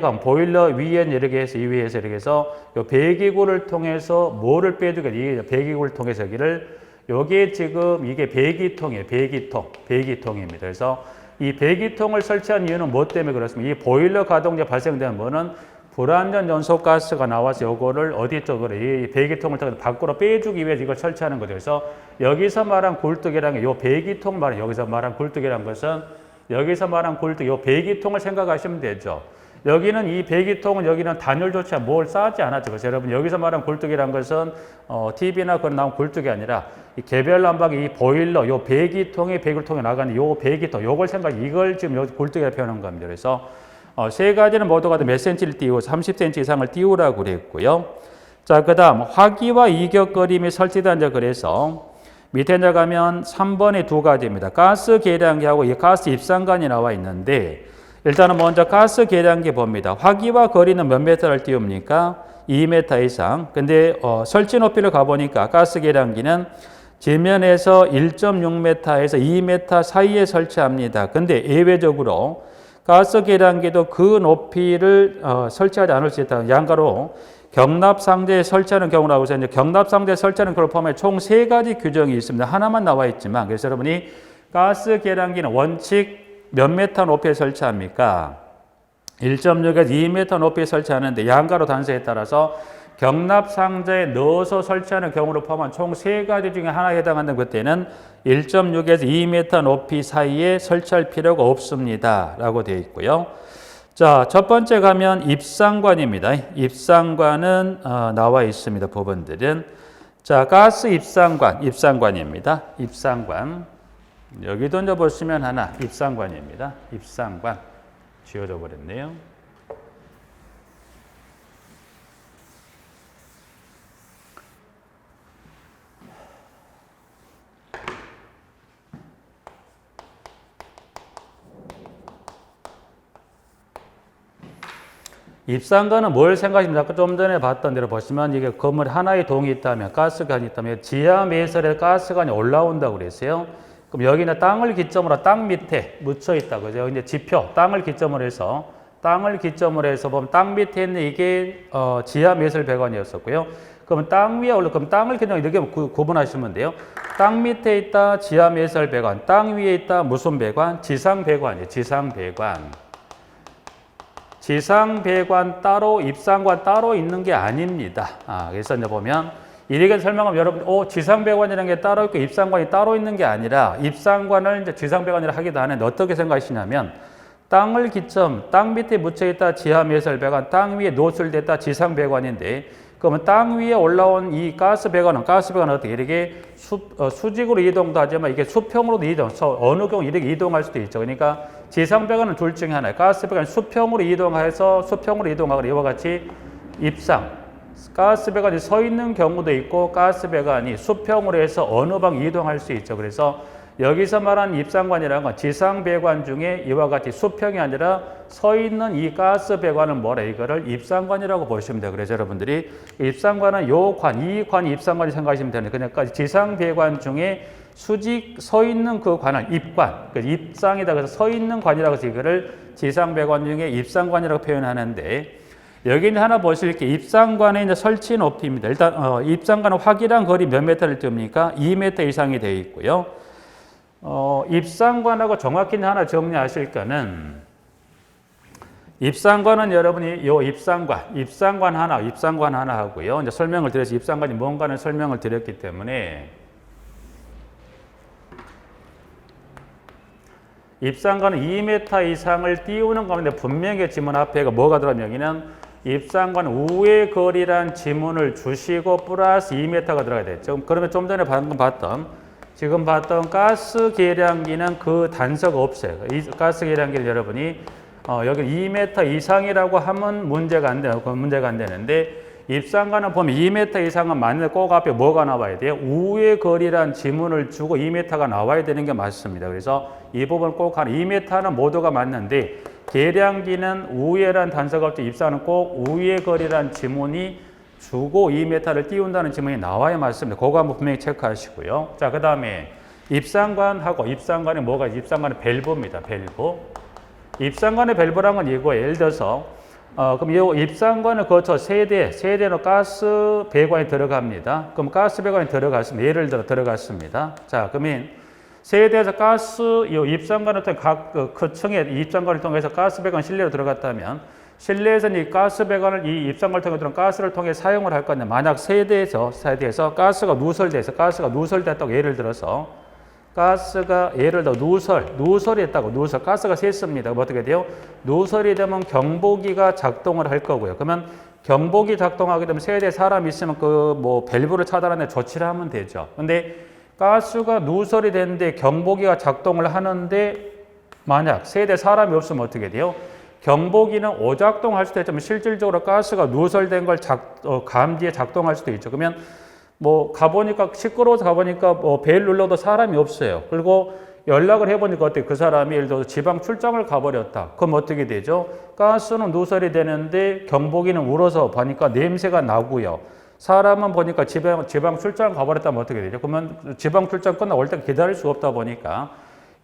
이렇게 해서 이 위에서 이렇게 해서 요 배기구를 통해서 뭐를 빼주게 이 배기구를 통해서 여기에 지금 이게 배기통이에요. 배기통입니다. 그래서 이 배기통을 설치한 이유는 뭐 때문에 그렇습니까? 이 보일러 가동제 발생되는 뭐는 불완전 연소가스가 나와서 요거를 어디 쪽으로 이 배기통을 통해서 밖으로 빼주기 위해서 이걸 설치하는 거죠. 그래서 여기서 말한 굴뚝이라는 게 요 배기통 여기서 말한 굴뚝이라는 것은 여기서 말한 굴뚝, 요 배기통을 생각하시면 되죠. 여기는 이 배기통은 여기는 단열 조치가 뭘 쌓지 않았죠. 그래서 여러분 여기서 말한 굴뚝이란 것은 TV나 그런 나온 굴뚝이 아니라 이 개별 난방이 이 보일러, 요 배기통에 나가는 요 배기통, 이걸 지금 여기 굴뚝이라고 표현한 겁니다. 그래서 세 가지는 모두가 몇 cm를 띄우고 30cm 이상을 띄우라고 그랬고요. 자, 그 다음 화기와 이격거림이 설치된다 그래서 밑에 나가면 3번의 두 가지입니다. 가스 계량기하고 이 가스 입상관이 나와 있는데 일단은 먼저 가스 계량기 봅니다. 화기와 거리는 몇 메타를 띄웁니까? 2m 이상. 근데 설치 높이를 가보니까 가스 계량기는 지면에서 1.6m에서 2m 사이에 설치합니다. 근데 예외적으로 가스 계량기도 그 높이를 설치하지 않을 수 있다. 양가로 경납상자에 설치하는 경우라고 해서 경납상자에 설치하는 경우를 포함해 총 3가지 규정이 있습니다. 하나만 나와 있지만 그래서 여러분이 가스 계량기는 원칙 몇 메타 높이에 설치합니까? 1.6에서 2m 높이에 설치하는데 양가로 단서에 따라서 경납 상자에 넣어서 설치하는 경우를 포함한 총 3가지 중에 하나에 해당하는 그때는 1.6에서 2m 높이 사이에 설치할 필요가 없습니다. 라고 되어 있고요. 자, 첫 번째 가면 입상관입니다. 입상관은 나와 있습니다. 부분들은. 자, 가스 입상관입니다. 입상관. 여기도 이제 보시면 하나 입상관입니다. 입상관. 지워져 버렸네요. 입상관은 뭘 생각하시면 아까 좀 전에 봤던 대로 보시면 이게 건물 하나의 동이 있다면 가스관이 있다면 지하 매설에 가스관이 올라온다고 그랬어요. 그럼 여기는 땅을 기점으로 땅 밑에 묻혀 있다 그죠? 이제 지표 땅을 기점으로 해서 보면 땅 밑에 있는 이게 지하 매설 배관이었었고요. 그러면 땅 위에 그럼 땅을 그냥 이렇게 구분하시면 돼요. 땅 밑에 있다 지하 매설 배관, 땅 위에 있다 무슨 배관? 지상 배관이에요. 지상 배관. 지상 배관 따로 입상관 따로 있는 게 아닙니다. 그래서 이제 보면 이렇게 설명하면 여러분, 지상 배관이라는 게 따로 있고 입상관이 따로 있는 게 아니라 입상관을 이제 지상 배관이라 하기도 하는데 어떻게 생각하시냐면 땅을 기점, 땅 밑에 묻혀 있다 지하 매설 배관, 땅 위에 노출됐다 지상 배관인데 그러면 땅 위에 올라온 이 가스 배관은 어떻게 이렇게 수직으로 이동도 하지만 이게 수평으로도 어느 경우 이렇게 이동할 수도 있죠. 그러니까 지상 배관은 둘 중에 하나예요. 가스 배관이 수평으로 이동하거나 이와 같이 입상, 가스 배관이 서 있는 경우도 있고 가스 배관이 수평으로 해서 어느 방 이동할 수 있죠. 그래서 여기서 말하는 입상관이라는 건 지상 배관 중에 이와 같이 수평이 아니라 서 있는 이 가스 배관은 이거를 입상관이라고 보시면 돼요. 그래서 여러분들이 입상관은 이 관이 입상관이 생각하시면 되는 그러니까 지상 배관 중에 수직 서 있는 그 관을 입관, 입상이다 그래서 서 있는 관이라고 해서 이거를 지상 배관 중에 입상관이라고 표현하는데 여기는 하나 보실 게 입상관의 이제 설치 높이입니다. 일단 입상관은 확일한 거리 몇 메타를 띄웁니까? 2m 이상이 되어 있고요. 입상관하고 정확히 하나 정리하실 거는 입상관은 여러분이 요 입상관 하나 하고요. 이제 설명을 드려서 입상관이 뭔가는 설명을 드렸기 때문에 입상관은 2m 이상을 띄우는 가운데 분명히 지문 앞에 뭐가 들어가면 여기는 입상관 우회 거리란 지문을 주시고 플러스 2m가 들어가야 됐죠. 그러면 좀 전에 지금 봤던 가스 계량기는 그 단서가 없어요. 이 가스 계량기를 여러분이 여기 2m 이상이라고 하면 문제가 안 되는데 입상관은 보면 2m 이상은 맞는데 꼭 앞에 뭐가 나와야 돼요? 우회 거리란 지문을 주고 2m가 나와야 되는 게 맞습니다. 그래서 이 부분 꼭 2m는 모두가 맞는데 계량기는 우회란 단서가 없죠. 입상은 꼭 우회 거리란 지문이 주고 2m를 띄운다는 지문이 나와야 맞습니다. 그거 한번 분명히 체크하시고요. 자, 그 다음에 입상관이 뭐가 있지? 입상관은 밸브입니다. 밸브. 입상관의 밸브란 건 이거예요. 예를 들어서 그럼 이 입상관을 거쳐 세대로 가스 배관이 들어갑니다. 그럼 가스 배관이 들어갔습니다. 예를 들어 들어갔습니다. 자, 그러면 세대에서 이 입상관을 통해 각 층의 입상관을 통해서 가스 배관 실내로 들어갔다면 실내에서는 이 가스 배관을 이 입상관을 통해 들어온 가스를 통해 사용을 할 건데 만약 세대에서 가스가 누설됐다고 예를 들어서 누설이 했다고 가스가 샜습니다. 그럼 어떻게 돼요? 누설이 되면 경보기가 작동을 할 거고요. 그러면 경보기 작동하게 되면 세대에 사람이 있으면 밸브를 차단하는 데 조치를 하면 되죠. 근데 가스가 누설이 됐는데 경보기가 작동을 하는데 만약 세대에 사람이 없으면 어떻게 돼요? 경보기는 오작동할 수도 있지만 실질적으로 가스가 누설된 걸 감지에 작동할 수도 있죠. 그러면 시끄러워서 가보니까 벨 눌러도 사람이 없어요. 그리고 연락을 해보니까 어때요? 그 사람이 예를 들어서 지방 출장을 가버렸다. 그럼 어떻게 되죠? 가스는 누설이 되는데 경보기는 울어서 보니까 냄새가 나고요. 사람은 보니까 지방 출장 가버렸다면 어떻게 되죠? 그러면 지방 출장 끝나고 올 때 기다릴 수가 없다 보니까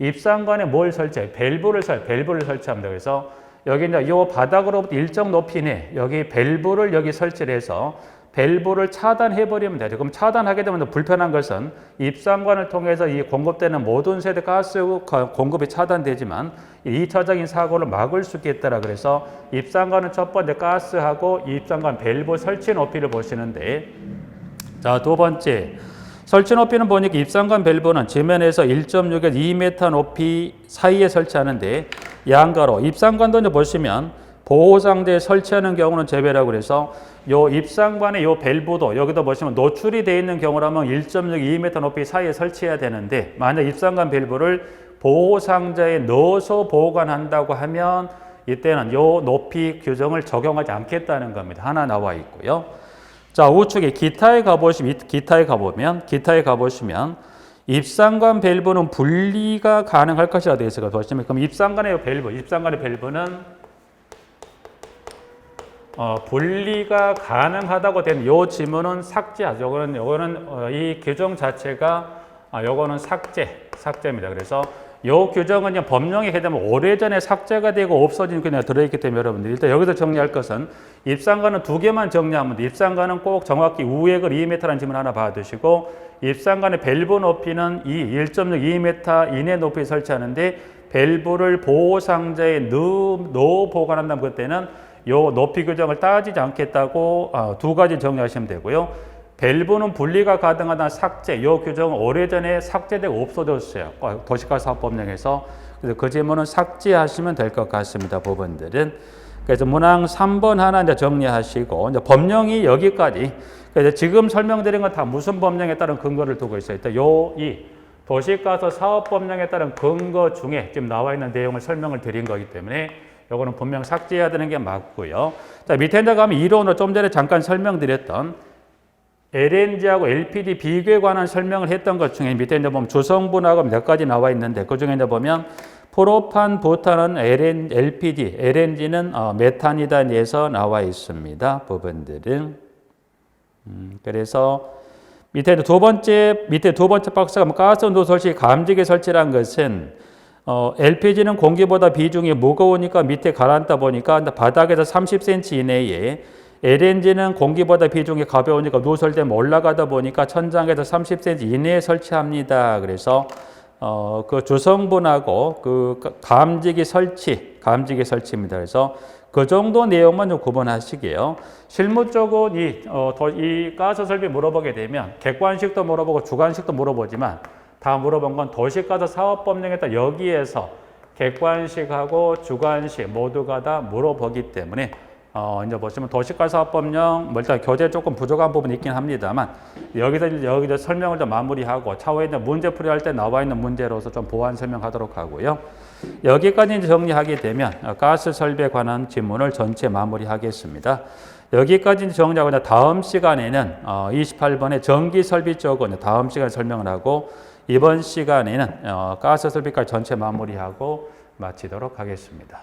입상관에 뭘 설치해요? 밸브를 설치합니다. 그래서 여기 이제 이 바닥으로부터 일정 높이 내 여기 밸브를 여기 설치를 해서 밸브를 차단해버리면 되죠. 그럼 차단하게 되면 불편한 것은 입상관을 통해서 이 공급되는 모든 세대 가스 공급이 차단되지만 2차적인 사고를 막을 수 있겠더라. 그래서 입상관은 첫 번째 가스하고 입상관 밸브 설치 높이를 보시는데, 자, 두 번째 설치 높이는 보니까 입상관 밸브는 지면에서 1.6에서 2m 높이 사이에 설치하는데, 양가로 입상관도 이제 보시면 보호상자에 설치하는 경우는 제외라고 그래서 요 입상관의 요 밸브도 여기도 보시면 노출이 되어 있는 경우라면 1.6, 2m 높이 사이에 설치해야 되는데, 만약 입상관 밸브를 보호상자에 넣어서 보관한다고 하면 이때는 요 높이 규정을 적용하지 않겠다는 겁니다. 하나 나와 있고요. 자, 우측에 기타에 가보면 입상관 밸브는 분리가 가능할 것이라 되어 있어요. 보시면 그럼 입상관의 밸브는 분리가 가능하다고 된 요 지문은 삭제하죠. 요거는 이 규정 자체가 요거는 삭제입니다. 그래서 요 규정은 그냥 법령에 해당하면 오래전에 삭제가 되고 없어진 그냥 들어있기 때문에 여러분들 일단 여기서 정리할 것은 입상관은 두 개만 정리하면 돼. 입상관은 꼭 정확히 우액을 2m라는 지문 하나 봐두시고, 입상관의 밸브 높이는 1.6, 2m 이내 높이에 설치하는데 밸브를 보호상자에 넣어 보관한다면 그때는 요 높이 규정을 따지지 않겠다고 두 가지 정리하시면 되고요. 밸브는 분리가 가능하다는 삭제, 요 규정은 오래전에 삭제되고 없어졌어요. 도시가사업법령에서. 그래서 그 질문은 삭제하시면 될 것 같습니다. 부분들은. 그래서 문항 3번 하나 이제 정리하시고, 이제 법령이 여기까지. 그래서 지금 설명드린 건 다 무슨 법령에 따른 근거를 두고 있어요. 일단 이 도시가스 사업법령에 따른 근거 중에 지금 나와 있는 내용을 설명을 드린 거기 때문에 요거는 분명 삭제해야 되는 게 맞고요. 자, 밑에 이제 가면 이론으로 좀 전에 잠깐 설명드렸던 LNG하고 LPG 비교에 관한 설명을 했던 것 중에 밑에 이제 보면 주성분하고 몇 가지 나와 있는데, 그 중에 이제 보면 프로판, 부탄은 LPG, LNG는 메탄이다에서 나와 있습니다. 부분들은. 그래서 밑에 두 번째 박스가 가스 노설시 감지기 설치란 것은 LPG는 공기보다 비중이 무거우니까 밑에 가라앉다 보니까 바닥에서 30cm 이내에, LNG는 공기보다 비중이 가벼우니까 누설되면 올라가다 보니까 천장에서 30cm 이내에 설치합니다. 그래서 그 주성분하고 그 감지기 설치입니다. 그래서 그 정도 내용만 좀 구분하시게요. 실무적으로 이 가스 설비 물어보게 되면 객관식도 물어보고 주관식도 물어보지만 다 물어본 건 도시가스 사업법령에 따라 여기에서 객관식하고 주관식 모두가 다 물어보기 때문에 이제 보시면 도시가스 사업법령 일단 교재 조금 부족한 부분이 있긴 합니다만 여기서 설명을 좀 마무리하고 차후에 이제 문제 풀이할 때 나와 있는 문제로서 좀 보완 설명하도록 하고요. 여기까지 이제 정리하게 되면 가스 설비에 관한 질문을 전체 마무리하겠습니다. 여기까지 정리하고 다음 시간에는 28번의 전기 설비 쪽은 다음 시간에 설명을 하고, 이번 시간에는 가스 설비까지 전체 마무리하고 마치도록 하겠습니다.